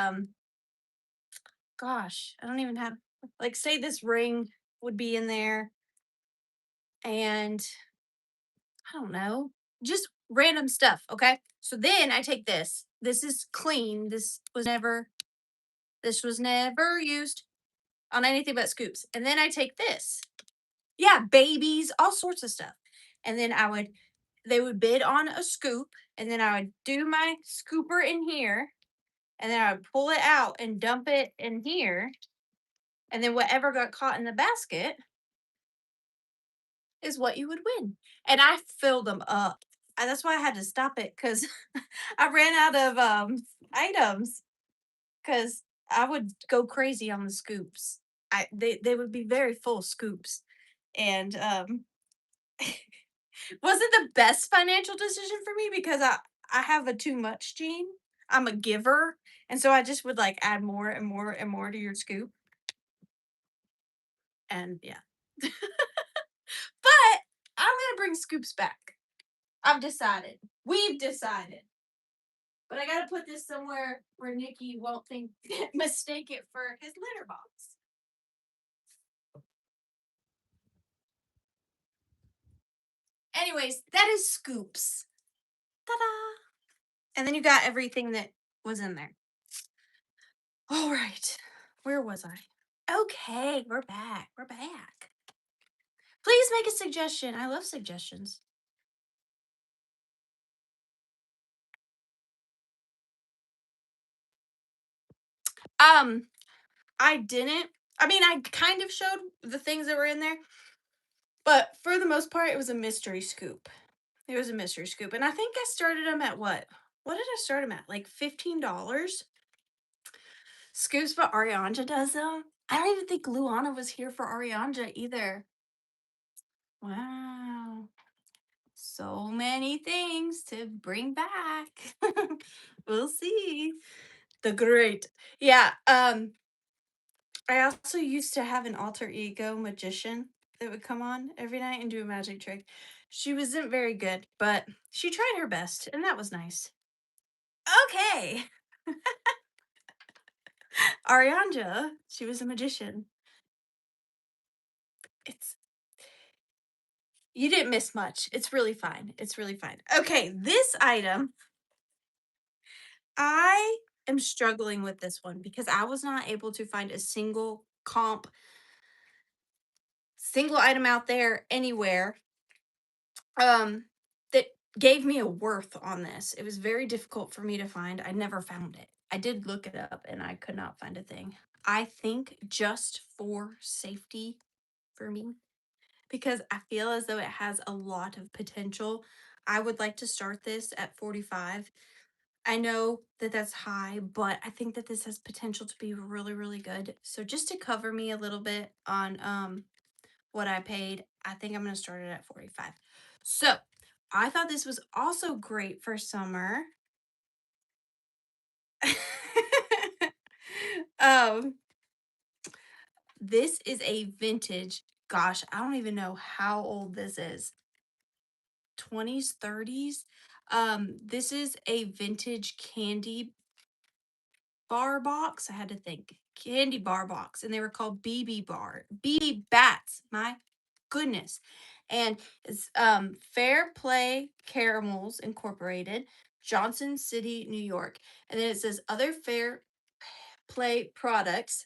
gosh, I don't even have, like, say this ring would be in there and I don't know, just random stuff, okay? So then I take this. This is clean. This was never used. on anything but scoops. And then I take this. Yeah, babies, all sorts of stuff. And then they would bid on a scoop, and then I would do my scooper in here, and then I would pull it out and dump it in here. And then whatever got caught in the basket is what you would win. And I filled them up. And that's why I had to stop it because I ran out of items because I would go crazy on the scoops. They would be very full scoops. And wasn't the best financial decision for me because I have a too much gene. I'm a giver. And so I just would like add more and more and more to your scoop. And yeah. But I'm gonna bring scoops back. I've decided. We've decided. But I gotta put this somewhere where Nikki won't think mistake it for his litter box. Anyways, that is scoops. Ta-da! And then you got everything that was in there. All right. Where was I? Okay, we're back. We're back. Please make a suggestion. I love suggestions. Um, I didn't. I mean, I kind of showed the things that were in there, but for the most part, it was a mystery scoop. It was a mystery scoop, and I think I started them at what? What did I start them at? Like $15. Scoops, but Arianja does them. I don't even think Luana was here for Arianja either. Wow. So many things to bring back. We'll see. The great. Yeah, I also used to have an alter ego magician that would come on every night and do a magic trick. She wasn't very good, but she tried her best, and that was nice. Okay. Arianja, she was a magician. It's You didn't miss much. It's really fine. It's really fine. Okay, this item, I am struggling with this one because I was not able to find a single item out there anywhere that gave me a worth on this. It was very difficult for me to find. I never found it. I did look it up and I could not find a thing. I think just for safety for me, because I feel as though it has a lot of potential. I would like to start this at 45. I know that that's high, but I think that this has potential to be really, really good. So just to cover me a little bit on what I paid, I think I'm going to start it at 45. So I thought this was also great for summer. um, this is a vintage. Gosh, I don't even know how old this is. 20s, 30s. This is a vintage candy bar box. I had to think. Candy bar box, and they were called BB Bats. My goodness. And it's Fair Play Caramels Incorporated, Johnson City, New York. And then it says other Fair Play products,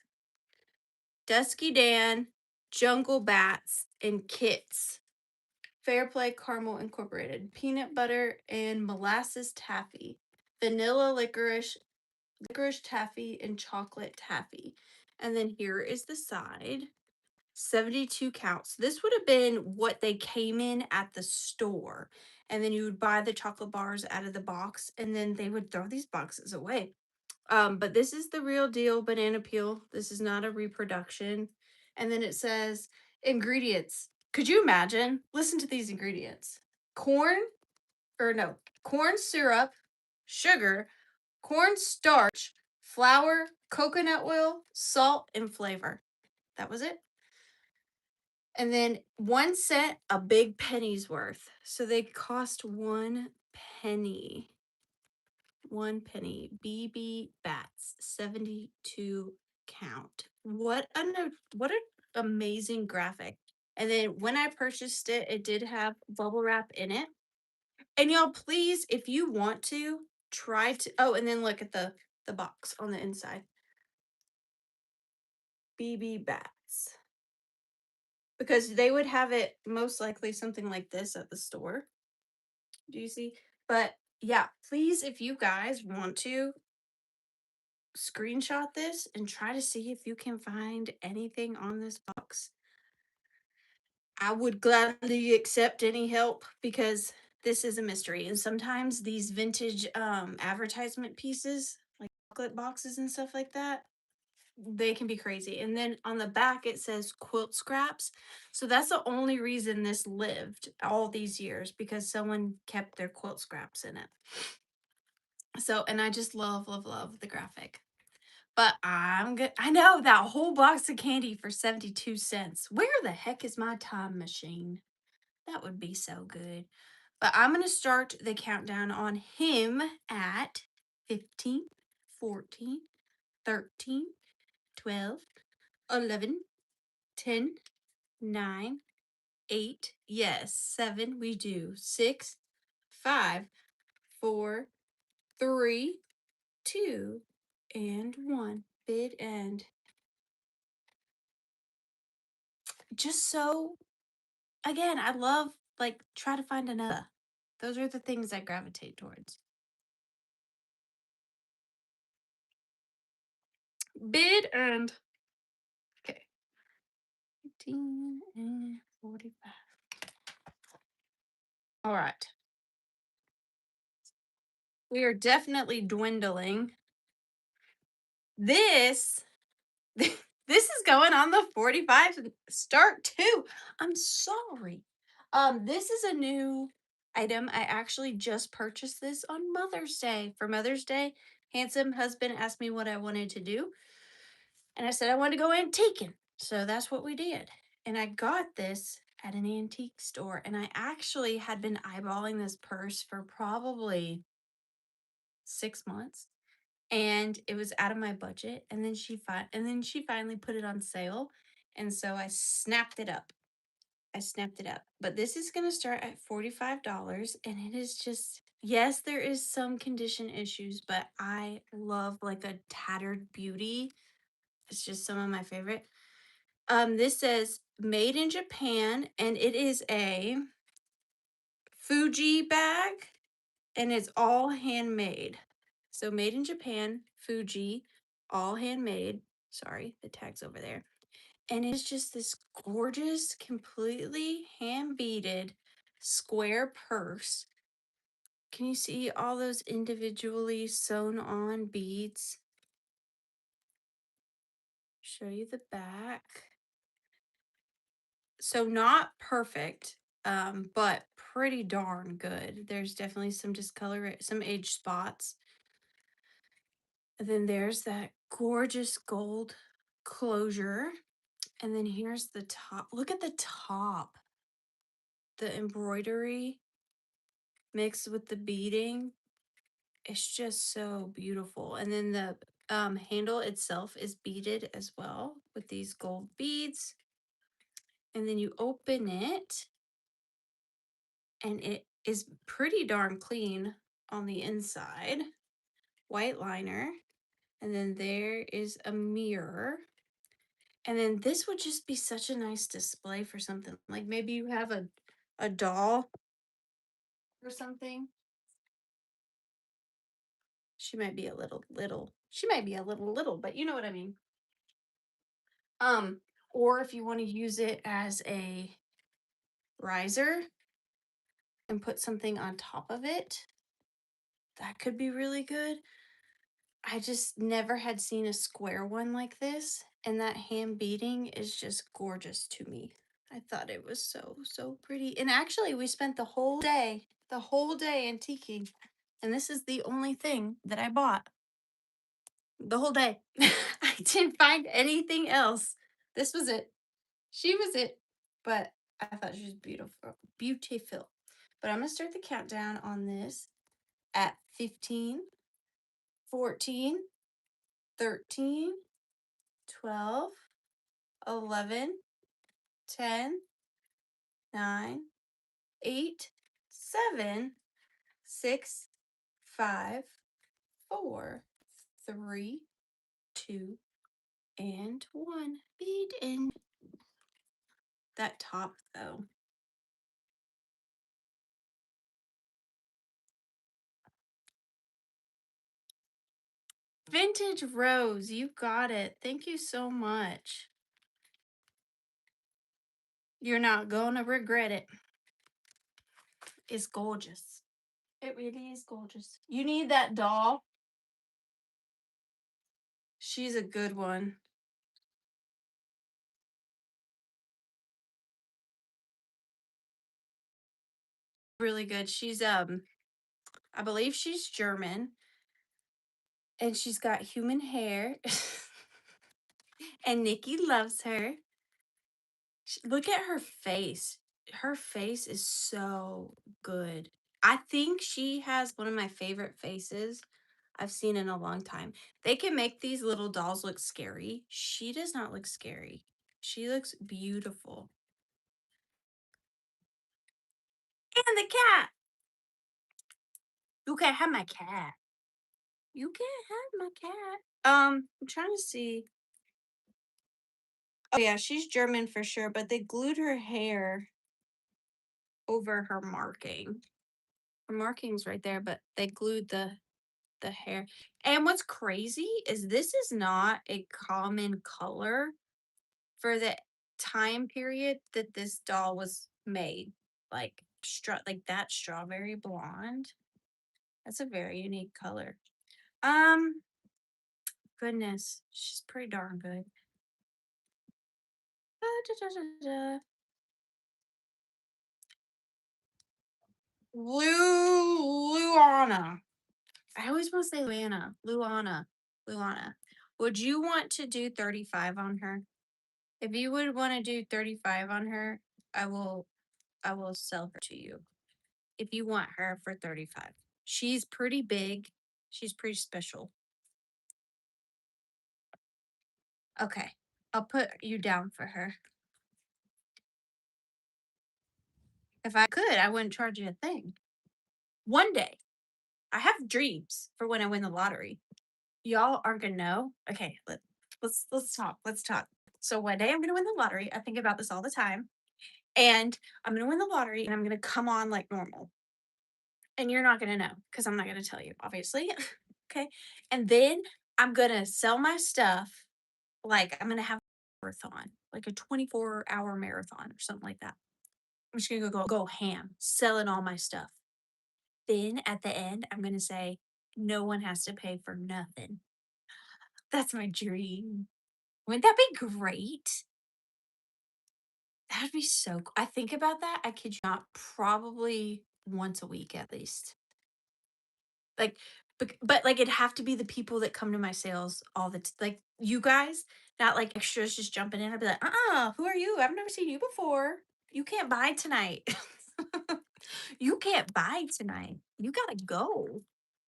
Dusky Dan, Jungle Bats, and Kits. Fair Play Caramel Incorporated, peanut butter and molasses taffy, vanilla licorice taffy, and chocolate taffy. And then here is the side. 72 counts. This would have been what they came in at the store. And then you would buy the chocolate bars out of the box, and then they would throw these boxes away. But this is the real deal banana peel. This is not a reproduction. And then it says ingredients. Could you imagine? Listen to these ingredients. Corn syrup, sugar, corn starch, flour, coconut oil, salt, and flavor. That was it. And then 1 cent, a big penny's worth. So they cost 1 penny. 1 penny. BB Bats, 72 count. What an amazing graphic. And then when I purchased it, it did have bubble wrap in it. And y'all, please, if you want to, try to. Oh, and then look at the box on the inside. BB bats. Because they would have it most likely something like this at the store. Do you see? But yeah, please, if you guys want to screenshot this and try to see if you can find anything on this box. I would gladly accept any help because this is a mystery. And sometimes these vintage advertisement pieces, like chocolate boxes and stuff like that, they can be crazy. And then on the back it says quilt scraps. So that's the only reason this lived all these years, because someone kept their quilt scraps in it. So, and I just love, love, love the graphic. But I'm good. I know that whole box of candy for 72 cents. Where the heck is my time machine? That would be so good. But I'm going to start the countdown on him at 15, 14, 13, 12, 11, 10, 9, 8. Yes, 7. We do 6, 5, 4, 3, 2, and 1. Bid end. Just so, again, I love, like, try to find another. Those are the things I gravitate towards. Bid end. Okay. 15 and 45. All right. We are definitely dwindling. This this is going on the 45 start too. I'm sorry. This is a new item. I actually just purchased this on Mother's Day. For Mother's Day, handsome husband asked me what I wanted to do, and I said I wanted to go antiquing. So that's what we did. And I got this at an antique store, and I actually had been eyeballing this purse for probably 6 months, and it was out of my budget. And then she finally put it on sale, and so I snapped it up. But this is going to start at $45, and it is just, yes, there is some condition issues, but I love like a tattered beauty. It's just some of my favorite. This says made in Japan, and it is a Fuji bag, and it's all handmade. So made in Japan, Fuji, all handmade. Sorry, the tag's over there. And it's just this gorgeous, completely hand beaded square purse. Can you see all those individually sewn on beads? Show you the back. So not perfect, but pretty darn good. There's definitely some discolor, some age spots. And then there's that gorgeous gold closure. And then here's the top. Look at the top. The embroidery mixed with the beading. It's just so beautiful. And then the handle itself is beaded as well with these gold beads. And then you open it, and it is pretty darn clean on the inside. White liner. And then there is a mirror. And then this would just be such a nice display for something. Like maybe you have a doll or something. She might be a little. She might be a little, but you know what I mean. Um, or if you want to use it as a riser and put something on top of it, that could be really good. I just never had seen a square one like this, and that hand beading is just gorgeous to me. I thought it was so, so pretty. And actually, we spent the whole day antiquing, and this is the only thing that I bought the whole day. I didn't find anything else. This was it. She was it. But I thought she was beautiful. Beautiful. But I'm going to start the countdown on this at 15, 14, 13, 12, 11, 10, 9, 8, 7, 6, 5, 4, 3, 2, And one bead in that top though. Vintage Rose, you got it. Thank you so much. You're not gonna regret it. It's gorgeous. It really is gorgeous. You need that doll. She's a good one. Really good. She's I believe she's German and she's got human hair. And Nikki loves her. Look at her face. Her face is so good. I think she has one of my favorite faces I've seen in a long time. They can make these little dolls look scary. She does not look scary. She looks beautiful. And the cat. You can't have my cat. You can't have my cat. I'm trying to see. Oh yeah, she's German for sure, but they glued her hair over her marking. Her marking's right there, but they glued the hair. And what's crazy is this is not a common color for the time period that this doll was made. Like like that strawberry blonde. That's a very unique color. Um, goodness, she's pretty darn good. Luana. I always want to say Luana. Luana. Luana. Would you want to do 35 on her? If you would want to do 35 on her, I will sell her to you. If you want her for 35. She's pretty big. She's pretty special. Okay. I'll put you down for her. If I could, I wouldn't charge you a thing. One day. I have dreams for when I win the lottery. Y'all aren't gonna know. Okay, let's talk. Let's talk. So one day I'm gonna win the lottery. I think about this all the time. And I'm gonna win the lottery and I'm gonna come on like normal. And you're not gonna know because I'm not gonna tell you, obviously. Okay. And then I'm gonna sell my stuff. Like I'm gonna have a marathon, like a 24-hour marathon or something like that. I'm just gonna go ham, selling all my stuff. Then at the end, I'm gonna say, no one has to pay for nothing. That's my dream. Wouldn't that be great? That'd be so cool. I think about that, I kid you not, probably once a week at least. Like, but like it'd have to be the people that come to my sales all the like you guys, not like extras just jumping in. I'd be like, who are you? I've never seen you before. You can't buy tonight. You can't buy tonight. You gotta go.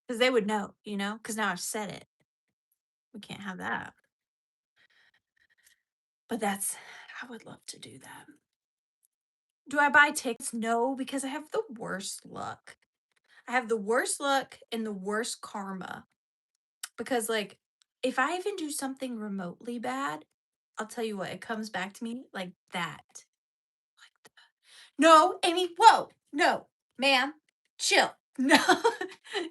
Because they would know, because now I've said it. We can't have that. But I would love to do that. Do I buy tickets? No, because I have the worst luck. I have the worst luck and the worst karma. Because, like, if I even do something remotely bad, I'll tell you what, it comes back to me like that. Like, no, Amy, whoa, no, ma'am, chill. No,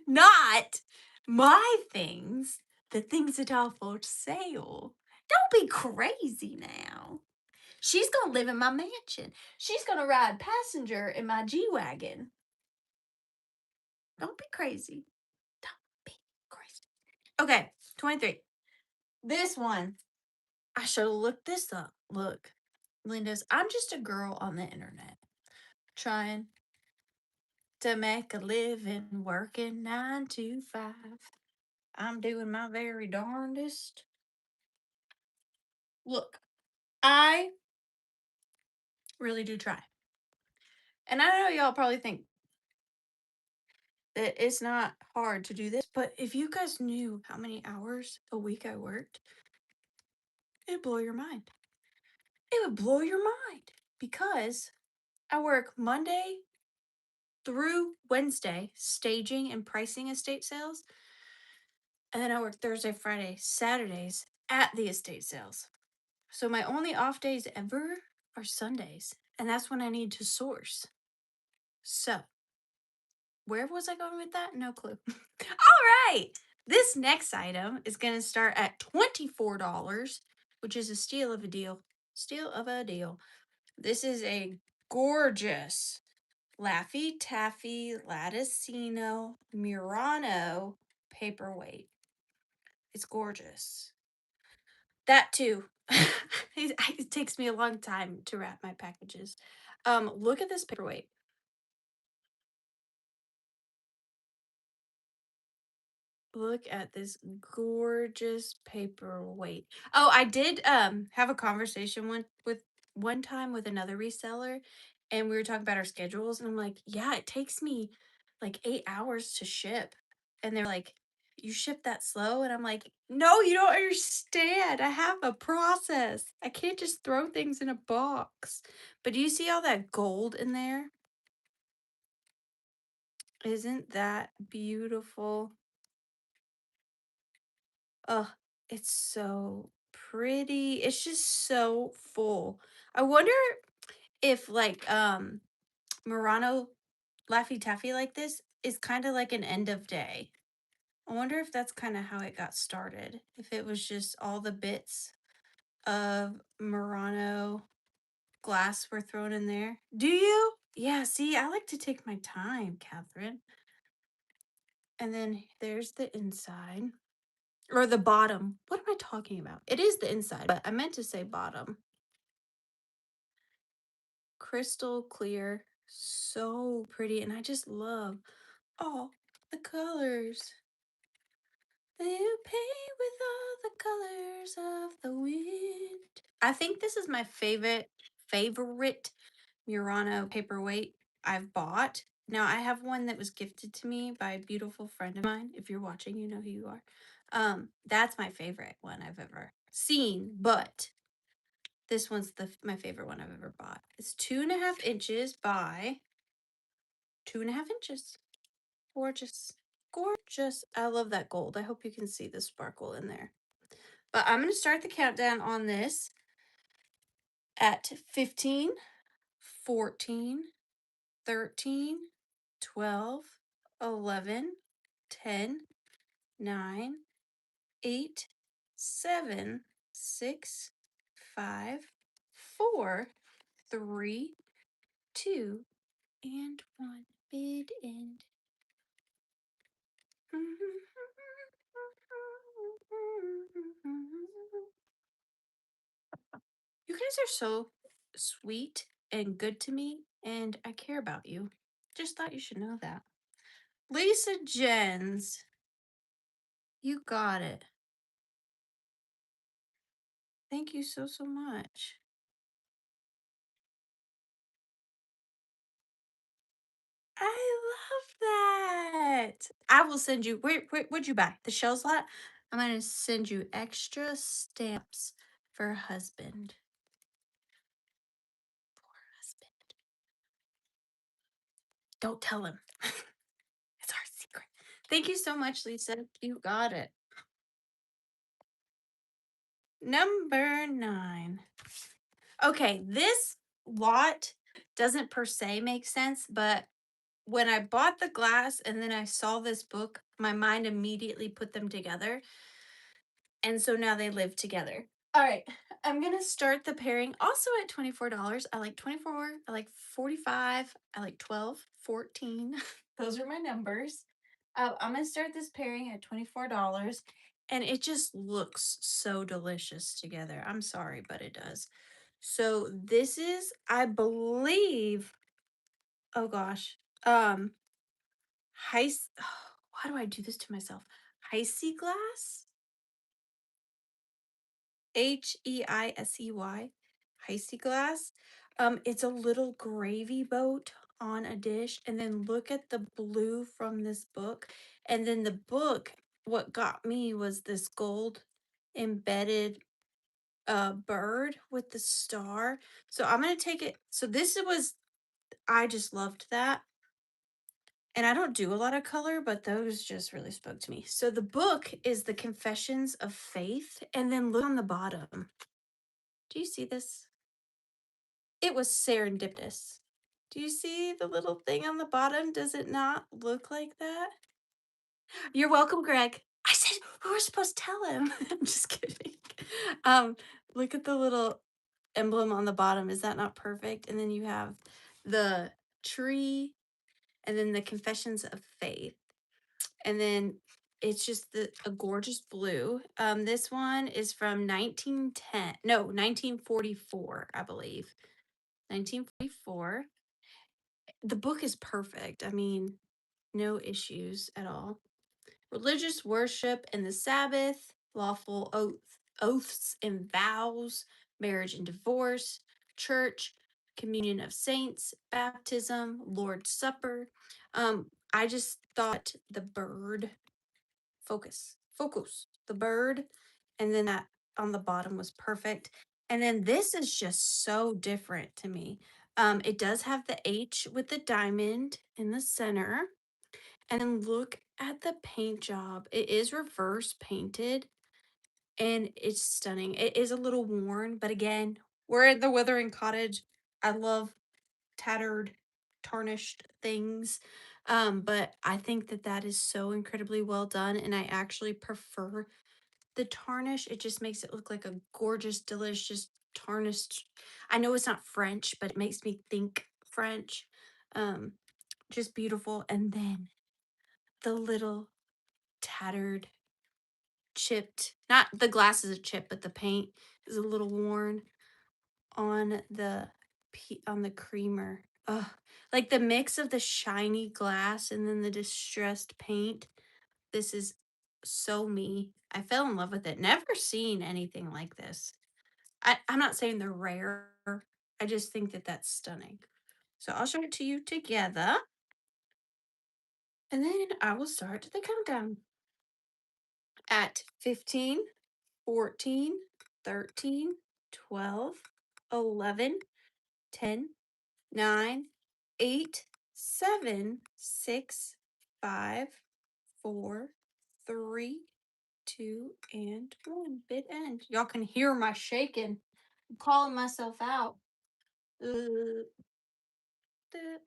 not my things, the things that are for sale. Don't be crazy now. She's gonna live in my mansion. She's gonna ride passenger in my G Wagon. Don't be crazy. Don't be crazy. Okay, 23. This one. I should have looked this up. Look, Linda's, I'm just a girl on the internet trying to make a living, working 9 to 5. I'm doing my very darndest. Look, I really do try. And I know y'all probably think that it's not hard to do this, but if you guys knew how many hours a week I worked, it'd blow your mind. It would blow your mind because I work Monday through Wednesday staging and pricing estate sales. And then I work Thursday, Friday, Saturdays at the estate sales. So my only off days ever are Sundays, and that's when I need to source. So, where was I going with that? No clue. All right. This next item is going to start at $24, which is a steal of a deal. Steal of a deal. This is a gorgeous Laffy Taffy Latticino Murano paperweight. It's gorgeous. That too. It takes me a long time to wrap my packages. Look at this paperweight. Look at this gorgeous paperweight. Oh, I did have a conversation one time with another reseller, and we were talking about our schedules, and I'm like, "Yeah, it takes me like 8 hours to ship." And they're like, "You ship that slow?" And I'm like, "No, you don't understand. I have a process. I can't just throw things in a box." But do you see all that gold in there? Isn't that beautiful? Oh, it's so pretty. It's just so full. I wonder if like Murano Laffy Taffy like this is kind of like an end of day. I wonder if that's kind of how it got started. If it was just all the bits of Murano glass were thrown in there. Do you? Yeah, see, I like to take my time, Catherine. And then there's the inside. Or the bottom. What am I talking about? It is the inside, but I meant to say bottom. Crystal clear. So pretty. And I just love all the colors. You paint with all the colors of the wind. I think this is my favorite Murano paperweight I've bought. Now I have one that was gifted to me by a beautiful friend of mine. If you're watching, you know who you are. That's my favorite one I've ever seen, but this one's my favorite one I've ever bought. It's 2.5 inches by 2.5 inches. Gorgeous. Gorgeous. I love that gold. I hope you can see the sparkle in there. But I'm going to start the countdown on this at 15, 14, 13, 12, 11, 10, 9, 8, 7, 6, 5, 4, 3, 2, and 1. Bid end. You guys are so sweet and good to me, and I care about you. Just thought you should know that. Lisa Jens, you got it. Thank you so, so much. I love that. I will send you, what'd you buy? The shells lot? I'm going to send you extra stamps for husband. Poor husband. Don't tell him. It's our secret. Thank you so much, Lisa. You got it. Number 9. Okay, this lot doesn't per se make sense, but when I bought the glass and then I saw this book, my mind immediately put them together. And so now they live together. All right, I'm going to start the pairing also at $24. I like 24, I like 45, I like 12, 14. Those are my numbers. I'm going to start this pairing at $24. And it just looks so delicious together. I'm sorry, but it does. So this is, I believe, oh gosh, Heis, why do I do this to myself? Heisey glass? Heisey, Heisey glass. It's a little gravy boat on a dish. And then look at the blue from this book. And then the book, what got me was this gold embedded bird with the star. So I'm going to take it. So this was, I just loved that. And I don't do a lot of color, but those just really spoke to me. So the book is The Confessions of Faith, and then look on the bottom. Do you see this? It was serendipitous. Do you see the little thing on the bottom? Does it not look like that? You're welcome, Greg. I said we were supposed to tell him. I'm just kidding. Um, Look at the little emblem on the bottom. Is that not perfect? And then you have the tree and then the Confessions of Faith. And then it's just a gorgeous blue. This one is from 1910. No, 1944, I believe. 1944. The book is perfect. I mean, no issues at all. Religious worship and the Sabbath, lawful oaths and vows, marriage and divorce, church, communion of saints, baptism, Lord's Supper. I just thought the bird, focus, the bird, and then that on the bottom was perfect. And then this is just so different to me. It does have the H with the diamond in the center. And then look at the paint job. It is reverse painted and it's stunning. It is a little worn, but again, we're at the Withering Cottage. I love tattered, tarnished things. But I think that that is so incredibly well done, and I actually prefer the tarnish. It just makes it look like a gorgeous, delicious tarnished. I know it's not French, but it makes me think French. Um, just beautiful. And then the little tattered, chipped, not the glass is a chip, but the paint is a little worn on on the creamer. Ugh. Like the mix of the shiny glass and then the distressed paint. This is so me. I fell in love with it. Never seen anything like this. I'm not saying they're rare. I just think that that's stunning. So I'll show it to you together. And then I will start the countdown at 15, 14, 13, 12, 11, 10, 9, 8, 7, 6, 5, 4, 3, 2, and 1. Bid end. Y'all can hear my shaking. I'm calling myself out. Uh, duh.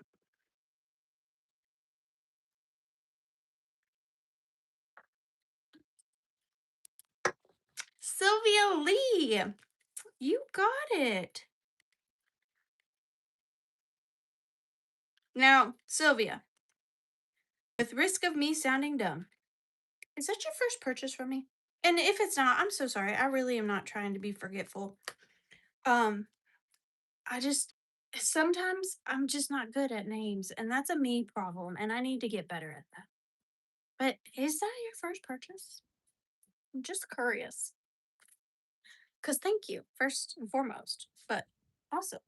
Sylvia Lee, you got it. Now, Sylvia, with risk of me sounding dumb, is that your first purchase from me? And if it's not, I'm so sorry. I really am not trying to be forgetful. Um, I just sometimes I'm just not good at names, and that's a me problem, and I need to get better at that. But is that your first purchase? I'm just curious. Cause thank you, first and foremost. But also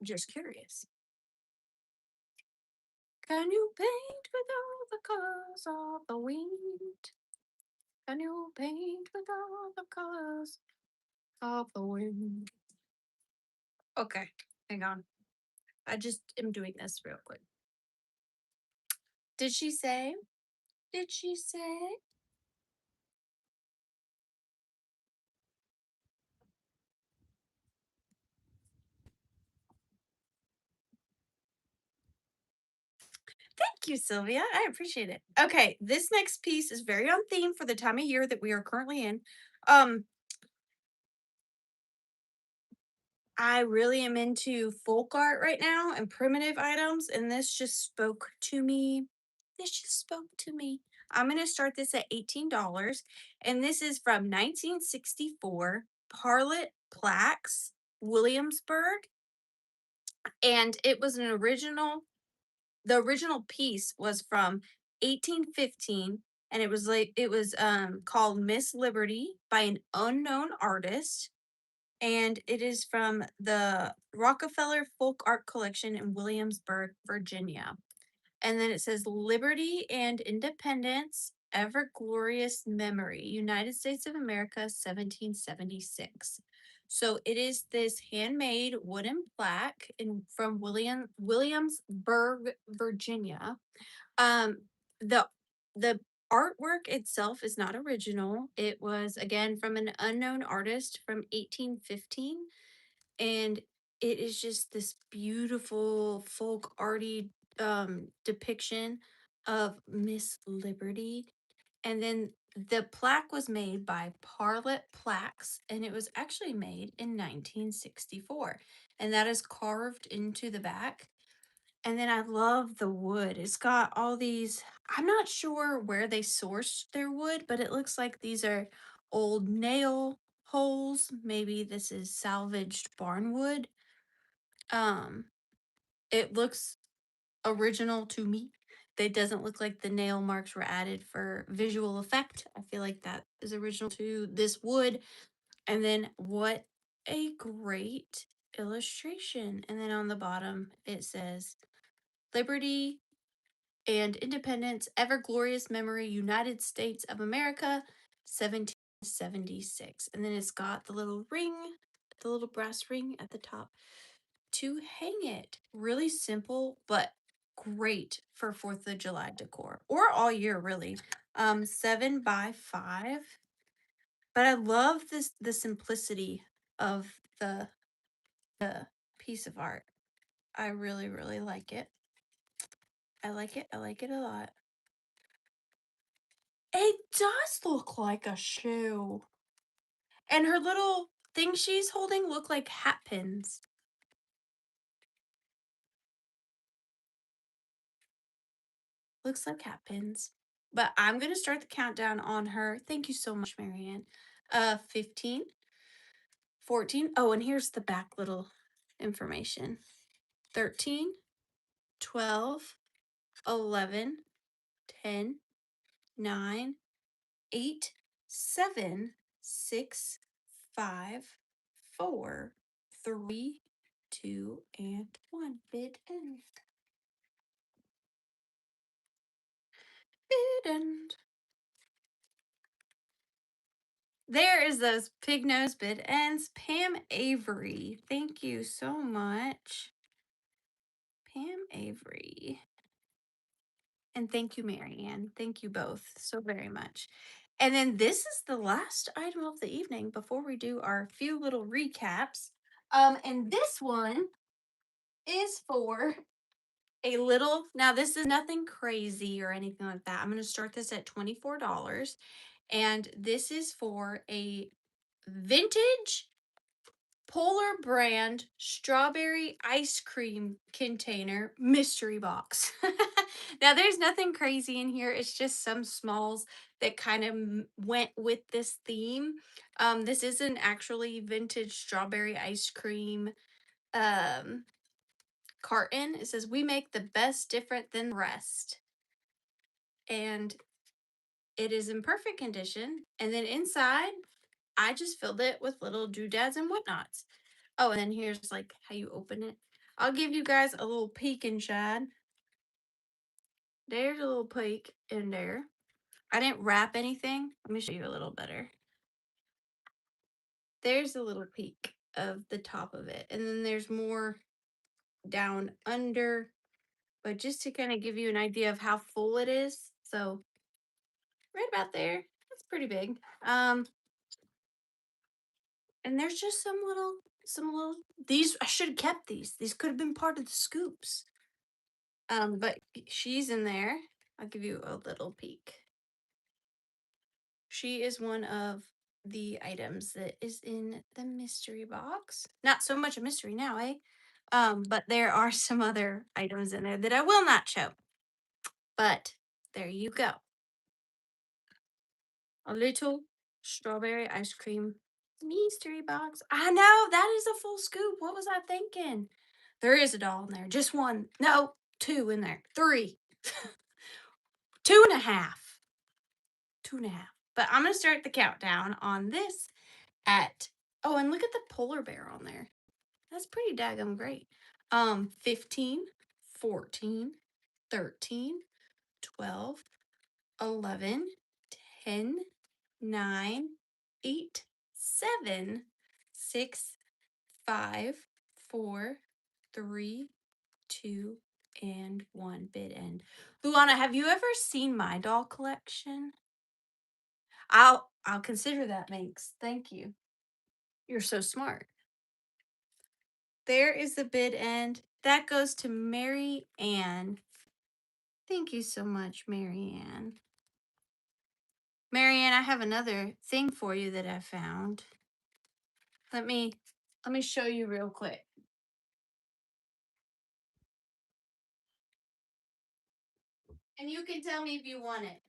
just curious. Can you paint with all the colors of the wind? Can you paint with all the colors of the wind? Okay, hang on. I just am doing this real quick. Did she say? Did she say? Thank you, Sylvia. I appreciate it. Okay, this next piece is very on theme for the time of year that we are currently in. Um, I really am into folk art right now and primitive items, and this just spoke to me. This just spoke to me. I'm going to start this at $18, and this is from 1964, Parlet Plaques, Williamsburg, and it was an original. The original piece was from 1815, and it was called Miss Liberty by an unknown artist, and it is from the Rockefeller Folk Art Collection in Williamsburg, Virginia. And then it says Liberty and Independence, Ever Glorious Memory, United States of America, 1776. So it is this handmade wooden plaque from Williamsburg, Virginia. Um, the the artwork itself is not original. It was again from an unknown artist from 1815, and it is just this beautiful folk arty depiction of Miss Liberty. And then the plaque was made by Parlet Plaques, and it was actually made in 1964. And that is carved into the back. And then I love the wood. It's got all these, I'm not sure where they sourced their wood, but it looks like these are old nail holes. Maybe this is salvaged barn wood. Um, it looks original to me. It doesn't look like the nail marks were added for visual effect. I feel like that is original to this wood. And then what a great illustration. And then on the bottom it says Liberty and Independence, Ever Glorious Memory, United States of America, 1776. And then it's got the little ring, the little brass ring at the top to hang it. Really simple, but great for 4th of July decor or all year, really. 7 by 5. But I love the simplicity of the piece of art. I really, really like it. I like it. I like it a lot. It does look like a shoe. And her little thing she's holding look like hat pins. Looks like hat pins. But I'm going to start the countdown on her. Thank you so much, Marianne. 15, 14. Oh, and here's the back little information. 13, 12, 11, 10, 9, 8, 7, 6, 5, 4, 3, 2, and 1. Bid end. Bid end. There is those pig nose bid ends. Pam Avery. Thank you so much. Pam Avery. And thank you, Marianne. Thank you both so very much. And then this is the last item of the evening before we do our few little recaps. And this one is for a little, now this is nothing crazy or anything like that. I'm going to start this at $24. And this is for a vintage Polar brand strawberry ice cream container mystery box. Now, there's nothing crazy in here. It's just some smalls that kind of went with this theme. This isn't actually vintage strawberry ice cream carton. It says, "We make the best different than the rest." And it is in perfect condition. And then inside, I just filled it with little doodads and whatnots. Oh, and then here's like how you open it. I'll give you guys a little peek inside. There's a little peek in there. I didn't wrap anything. Let me show you a little better. There's a little peek of the top of it. And then there's more down under. But just to kind of give you an idea of how full it is. So right about there. That's pretty big. And there's just some little these I should have kept these. These could have been part of the scoops. But she's in there. I'll give you a little peek. She is one of the items that is in the mystery box. Not so much a mystery now, eh? But there are some other items in there that I will not show. But there you go. A little strawberry ice cream mystery box. I know that is a full scoop. What was I thinking? There is a doll in there. Just one. No, two in there. Three. Two and a half. Two and a half. But I'm going to start the countdown on this at, oh, and look at the polar bear on there. That's pretty daggum great. 15, 14, 13, 12, 11, 10, 9, 8, 7, 6, 5, 4, 3, 2, and 1 bid end. Luana, have you ever seen my doll collection? I'll consider that, Manx. Thank you. You're so smart. There is the bid end. That goes to Mary Ann. Thank you so much, Mary Ann. Mary Ann, I have another thing for you that I found. Let me show you real quick. And you can tell me if you want it.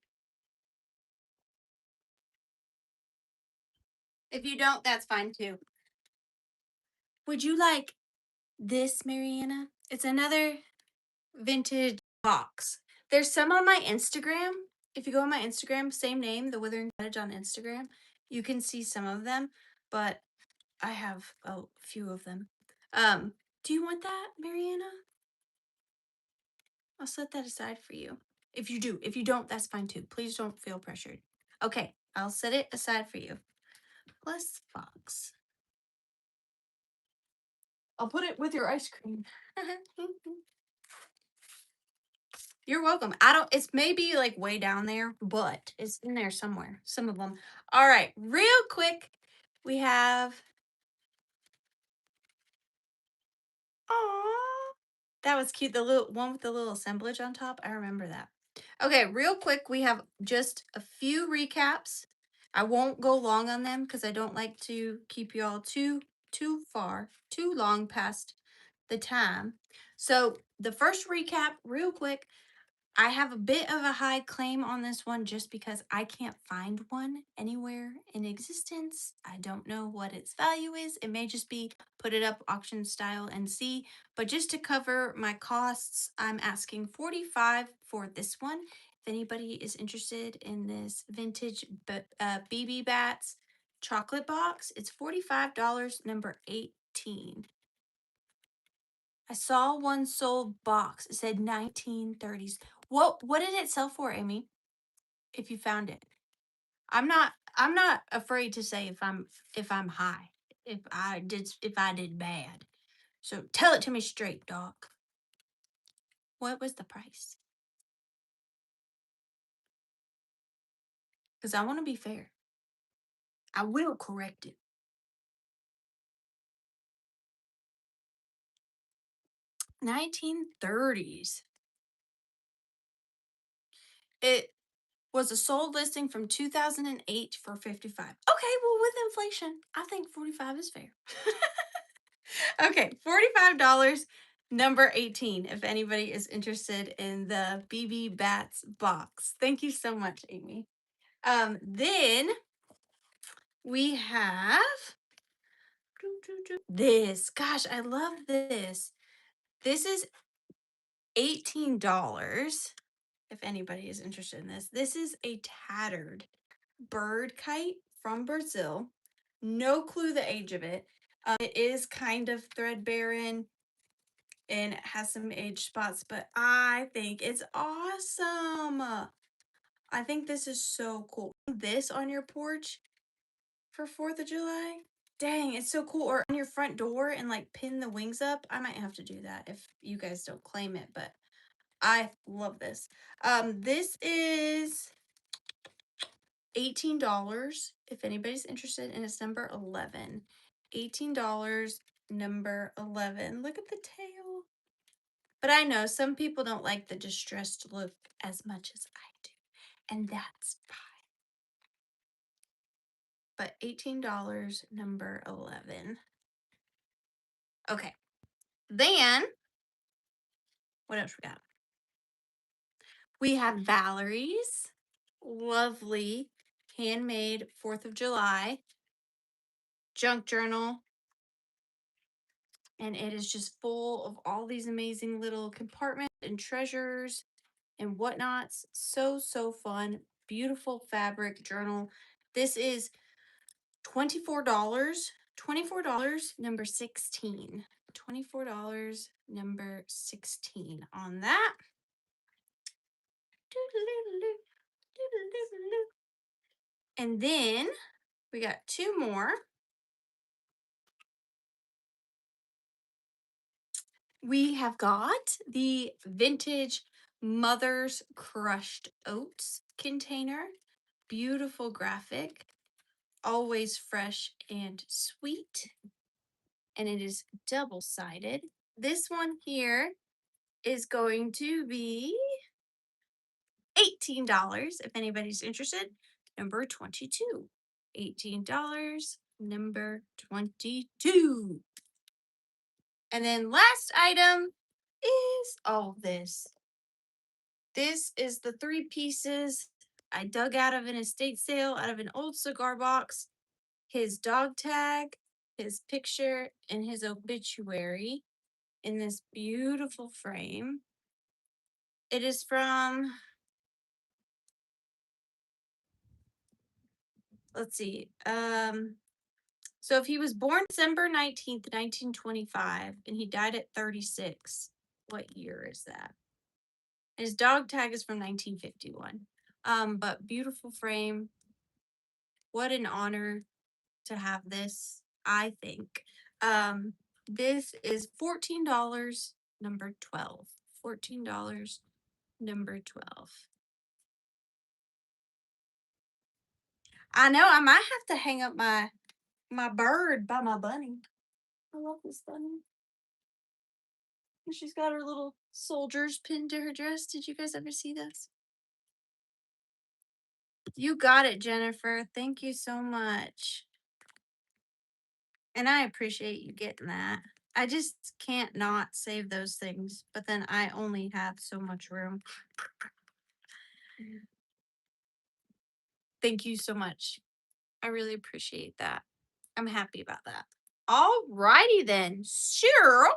If you don't, that's fine too. Would you like this, Mariana? It's another vintage box. There's some on my Instagram. If you go on my Instagram, same name, The.Withering.Cottage on Instagram, you can see some of them, but I have a few of them. Do you want that, Mariana? I'll set that aside for you. If you do. If you don't, that's fine too. Please don't feel pressured. Okay, I'll set it aside for you. Plus box. I'll put it with your ice cream. You're welcome. It's maybe like way down there, but it's in there somewhere. Some of them. All right, real quick, we have. Aww. That was cute. The little one with the little assemblage on top. I remember that. Okay, real quick, we have just a few recaps. I won't go long on them because I don't like to keep y'all too long past the time. So the first recap, real quick, I have a bit of a high claim on this one just because I can't find one anywhere in existence. I don't know what its value is. It may just be put it up auction style and see. But just to cover my costs, I'm asking $45 for this one. If anybody is interested in this vintage BB Bats chocolate box, it's $45, number 18. I saw one sold box. It said 1930s. What did it sell for, Amy? If you found it. I'm not afraid to say if I'm high. If I did bad. So tell it to me straight, Doc. What was the price? Because I want to be fair. I will correct it. 1930s. It was a sold listing from 2008 for 55. Okay, well, with inflation, I think 45 is fair. Okay, $45, number 18, if anybody is interested in the BB Bats box. Thank you so much, Amy. Then we have this. Gosh, I love this. This is $18, if anybody is interested in this. This is a tattered bird kite from Brazil. No clue the age of it. It is kind of threadbare and it has some age spots, but I think it's awesome. I think this is so cool. This on your porch for 4th of July? Dang, it's so cool. Or on your front door and like pin the wings up. I might have to do that if you guys don't claim it, but I love this. This is $18 if anybody's interested, and it's number 11. $18, number 11. Look at the tail. But I know some people don't like the distressed look as much as I do, and that's fine. But $18, number 11. Okay. Then, what else we got? We have Valerie's lovely handmade 4th of July junk journal. And it is just full of all these amazing little compartments and treasures and whatnots. So, so fun. Beautiful fabric journal. This is $24. $24, number 16. $24, number 16 on that. And then we got two more. We have got the vintage Mother's Crushed Oats container. Beautiful graphic, always fresh and sweet. And it is double-sided. This one here is going to be $18 if anybody's interested. Number 22. $18, number 22. And then last item is all this. This is the 3 pieces I dug out of an estate sale, out of an old cigar box. His dog tag, his picture, and his obituary in this beautiful frame. It is from, let's see, so if he was born December 19th, 1925, and he died at 36, what year is that? His dog tag is from 1951. But beautiful frame. What an honor to have this, I think. This is $14, number 12. $14, number 12. I know I might have to hang up my bird by my bunny. I love this bunny. And she's got her little soldiers pinned to her dress. Did you guys ever see this? You got it, Jennifer. Thank you so much. And I appreciate you getting that. I just can't not save those things, but then I only have so much room. Thank you so much. I really appreciate that. I'm happy about that. All righty then. Sure.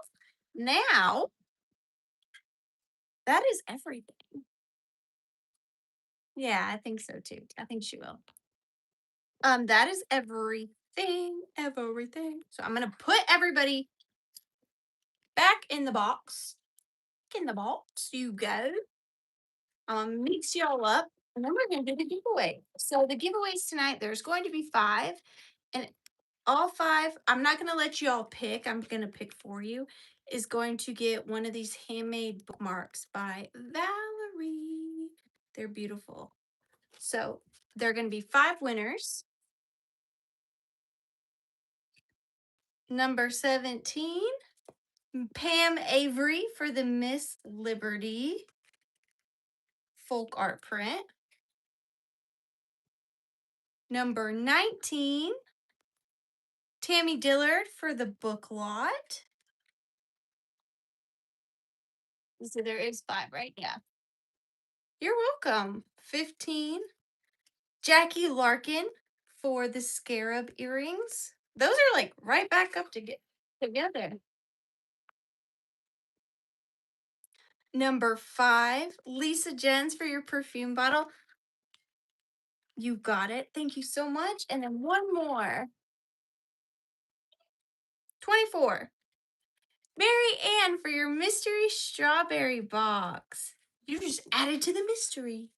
Now, that is everything. Yeah, I think so too. I think she will. That is everything. Everything. So I'm gonna put everybody back in the box. In the box, you go. Mix y'all up, and then we're gonna do the giveaway. So the giveaways tonight, there's going to be 5, and all 5, I'm not gonna let you all pick. I'm gonna pick for you. Is going to get one of these handmade bookmarks by Valerie. They're beautiful. So there are gonna be 5 winners. Number 17, Pam Avery for the Miss Liberty folk art print. Number 19, Tammy Dillard for the book lot. So there is 5, right? Yeah. You're welcome. 15, Jackie Larkin for the scarab earrings. Those are like right back up to get together. Number 5, Lisa Jens for your perfume bottle. You got it. Thank you so much. And then one more. 24, Mary Ann for your mystery strawberry box. You just added to the mystery.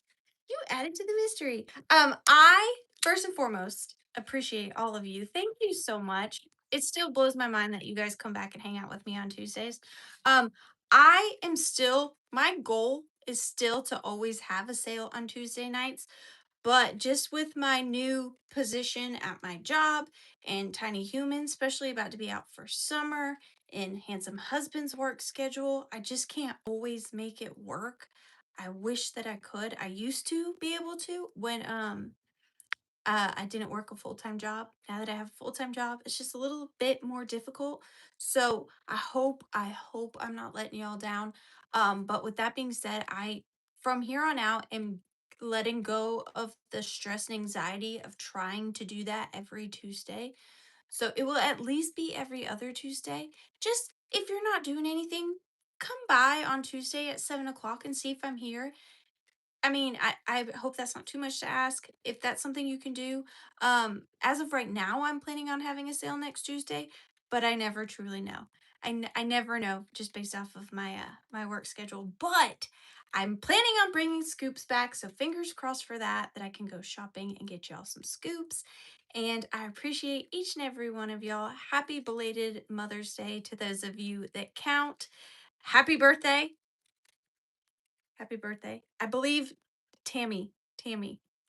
You added to the mystery. I first and foremost appreciate all of you. Thank you so much. It still blows my mind that you guys come back and hang out with me on Tuesdays. I am still, my goal is still to always have a sale on Tuesday nights. But just with my new position at my job and Tiny Human, especially about to be out for summer, and Handsome Husband's work schedule, I just can't always make it work. I wish that I could. I used to be able to when I didn't work a full-time job. Now that I have a full-time job, it's just a little bit more difficult. So I hope I'm not letting y'all down. But with that being said, I from here on out am letting go of the stress and anxiety of trying to do that every Tuesday. So it will at least be every other Tuesday. Just if you're not doing anything, come by on Tuesday at 7 o'clock and see if I'm here. I mean, I hope that's not too much to ask. If that's something you can do, as of right now, I'm planning on having a sale next Tuesday, but I never truly know. I never know just based off of my work schedule. But I'm planning on bringing scoops back, so fingers crossed for that. That I can go shopping and get y'all some scoops. And I appreciate each and every one of y'all. Happy belated Mother's Day to those of you that count. Happy birthday. Happy birthday. I believe Tammy.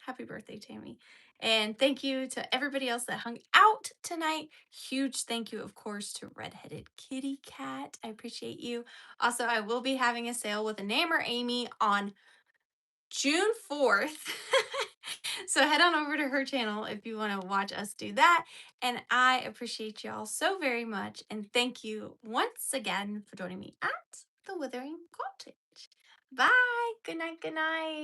Happy birthday, Tammy. And thank you to everybody else that hung out tonight. Huge thank you, of course, to Redheaded Kitty Cat. I appreciate you. Also, I will be having a sale with a Namer Amy on June 4th. So head on over to her channel if you want to watch us do that. And I appreciate y'all so very much. And thank you once again for joining me at The Withering Cottage. Bye. Good night. Good night.